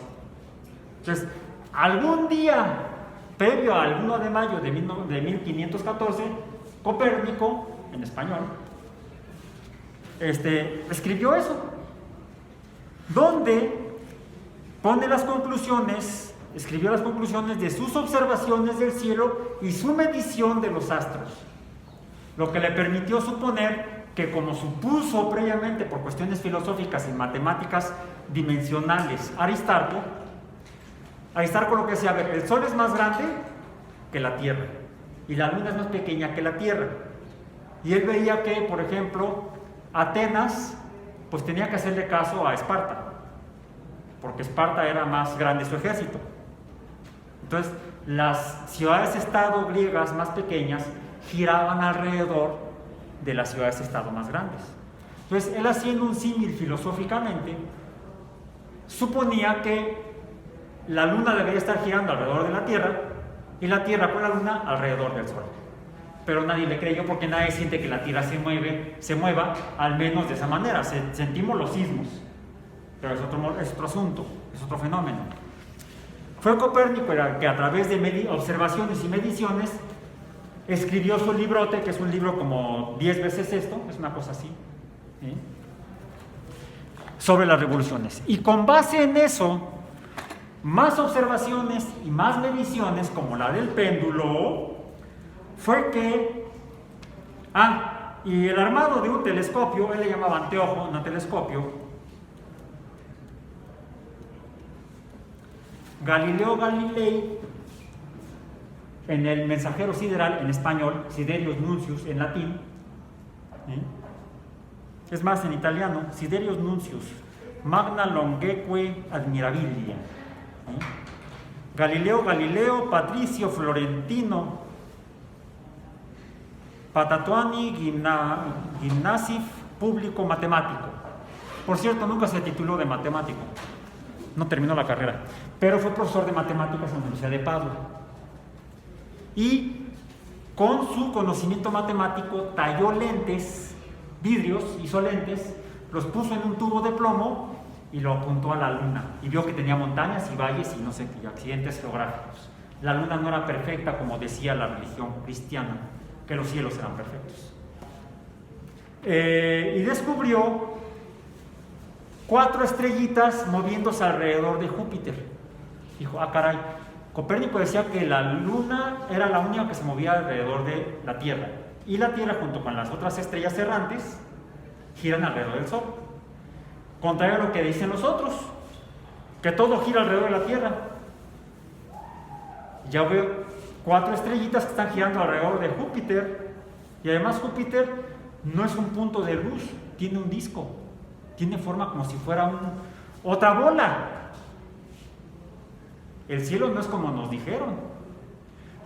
S1: Entonces, algún día previo al 1 de mayo de 1514, Copérnico, en español, escribió eso, donde pone las conclusiones, escribió las conclusiones de sus observaciones del cielo y su medición de los astros, lo que le permitió suponer que, como supuso previamente por cuestiones filosóficas y matemáticas dimensionales Aristarco lo que decía, a ver, el Sol es más grande que la Tierra y la Luna es más pequeña que la Tierra, y él veía que, por ejemplo, Atenas pues tenía que hacerle caso a Esparta, porque Esparta era más grande su ejército. Entonces, las ciudades-estado griegas más pequeñas giraban alrededor de las ciudades-estado más grandes. Entonces, él, haciendo un símil filosóficamente, suponía que la Luna debería estar girando alrededor de la Tierra y la Tierra con la Luna alrededor del Sol. Pero nadie le creyó, porque nadie siente que la Tierra se mueva, al menos de esa manera. Sentimos los sismos, pero es otro asunto, es otro fenómeno. Fue Copérnico el que, a través de observaciones y mediciones, escribió su librote, que es un libro como 10 veces esto, es una cosa así, ¿sí?, sobre las revoluciones. Y con base en eso, más observaciones y más mediciones, como la del péndulo, fue que, y el armado de un telescopio, él le llamaba anteojo, no telescopio. Galileo Galilei, en el Mensajero Sideral, en español, Siderius Nuncius en latín, es más, en italiano, Siderius Nuncius, Magna Longeque Admirabilia. Galileo Patricio Florentino Patatuani Gymnasif Público Matemático. Por cierto, nunca se tituló de matemático, no terminó la carrera, pero fue profesor de matemáticas en la Universidad de Padua. Y con su conocimiento matemático talló lentes, vidrios, hizo lentes, los puso en un tubo de plomo y lo apuntó a la Luna, y vio que tenía montañas y valles y no sé qué, accidentes geográficos. La Luna no era perfecta, como decía la religión cristiana, que los cielos eran perfectos. Y descubrió 4 estrellitas moviéndose alrededor de Júpiter. Dijo, caray, Copérnico decía que la Luna era la única que se movía alrededor de la Tierra, y la Tierra, junto con las otras estrellas errantes, giran alrededor del Sol, contrario a lo que dicen los otros, que todo gira alrededor de la Tierra. Ya veo 4 estrellitas que están girando alrededor de Júpiter, y además Júpiter no es un punto de luz, tiene un disco, tiene forma como si fuera otra bola. El cielo no es como nos dijeron.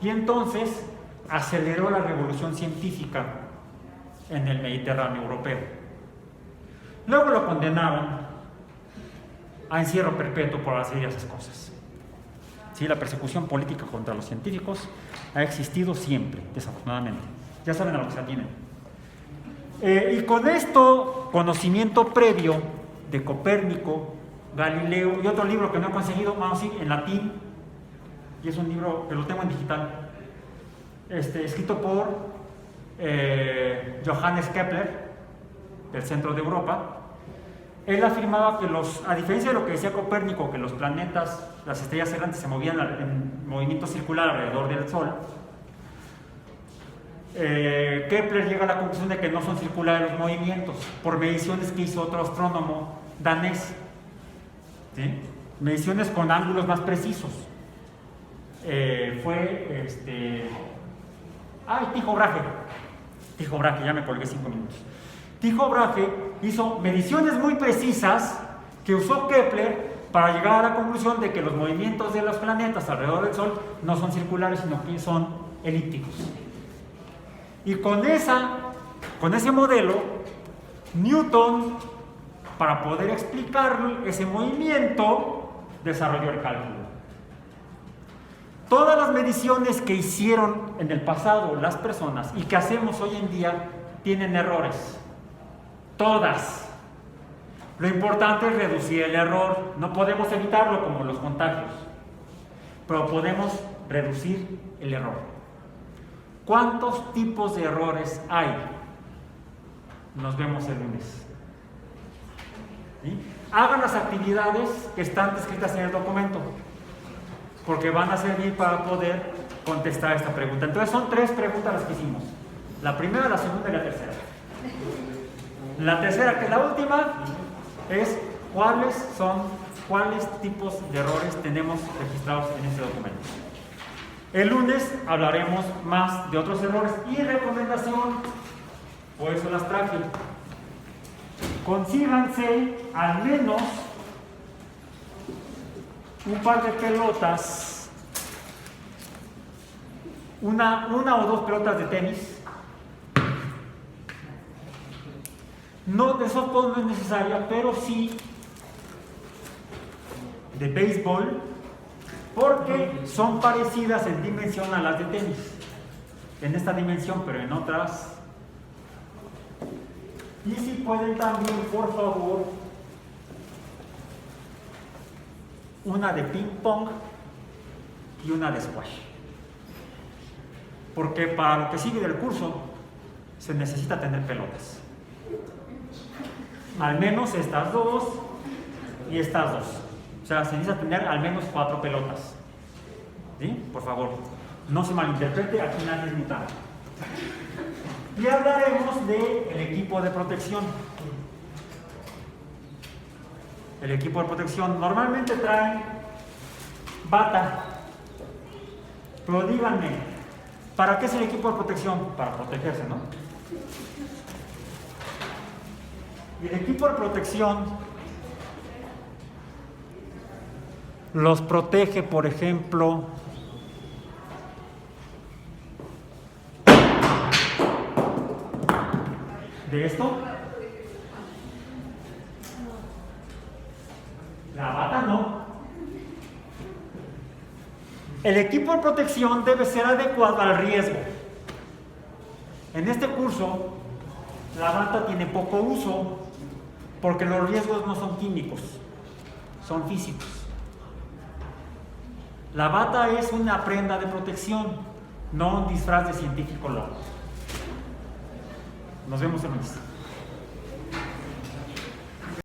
S1: Y entonces aceleró la revolución científica en el Mediterráneo europeo. Luego lo condenaron a encierro perpetuo por hacer esas cosas. Sí, la persecución política contra los científicos ha existido siempre, desafortunadamente. Ya saben a lo que se atienen. Y con esto, conocimiento previo de Copérnico, Galileo y otro libro que no he conseguido, vamos a decir, en latín, y es un libro que lo tengo en digital, escrito por Johannes Kepler, del centro de Europa. Él afirmaba que a diferencia de lo que decía Copérnico, que los planetas, las estrellas errantes se movían en movimiento circular alrededor del Sol, Kepler llega a la conclusión de que no son circulares los movimientos, por mediciones que hizo otro astrónomo danés, ¿sí?, mediciones con ángulos más precisos. Tycho Brahe, ya me colgué 5 minutos. Tycho Brahe hizo mediciones muy precisas que usó Kepler para llegar a la conclusión de que los movimientos de los planetas alrededor del Sol no son circulares, sino que son elípticos. Y con ese modelo, Newton, para poder explicar ese movimiento, desarrolló el cálculo. Todas las mediciones que hicieron en el pasado las personas y que hacemos hoy en día tienen errores. Todas. Lo importante es reducir el error. No podemos evitarlo como los contagios, pero podemos reducir el error. ¿Cuántos tipos de errores hay? Nos vemos el lunes. ¿Sí? Hagan las actividades que están descritas en el documento, porque van a servir para poder contestar esta pregunta. Entonces son 3 preguntas las que hicimos. La primera, la segunda y la tercera. La tercera, que es la última, es cuáles tipos de errores tenemos registrados en este documento. El lunes hablaremos más de otros errores y recomendación, por eso las traje. Consíganse al menos un par de pelotas, una o 2 pelotas de tenis. No, de softball no es necesaria, pero sí de béisbol, porque son parecidas en dimensión a las de tenis. En esta dimensión, pero en otras. Y si pueden también, por favor, una de ping pong y una de squash. Porque para lo que sigue del curso se necesita tener pelotas. Al menos estas 2 y estas 2. O sea, se necesita tener al menos 4 pelotas. ¿Sí? Por favor, no se malinterprete, aquí nadie es mutante. Y hablaremos del equipo de protección. El equipo de protección normalmente trae bata. Pero díganme, ¿para qué es el equipo de protección? Para protegerse, ¿no? Y el equipo de protección los protege, por ejemplo, de esto. La bata no. El equipo de protección debe ser adecuado al riesgo. En este curso, la bata tiene poco uso porque los riesgos no son químicos, son físicos. La bata es una prenda de protección, no un disfraz de científico loco. Nos vemos el lunes.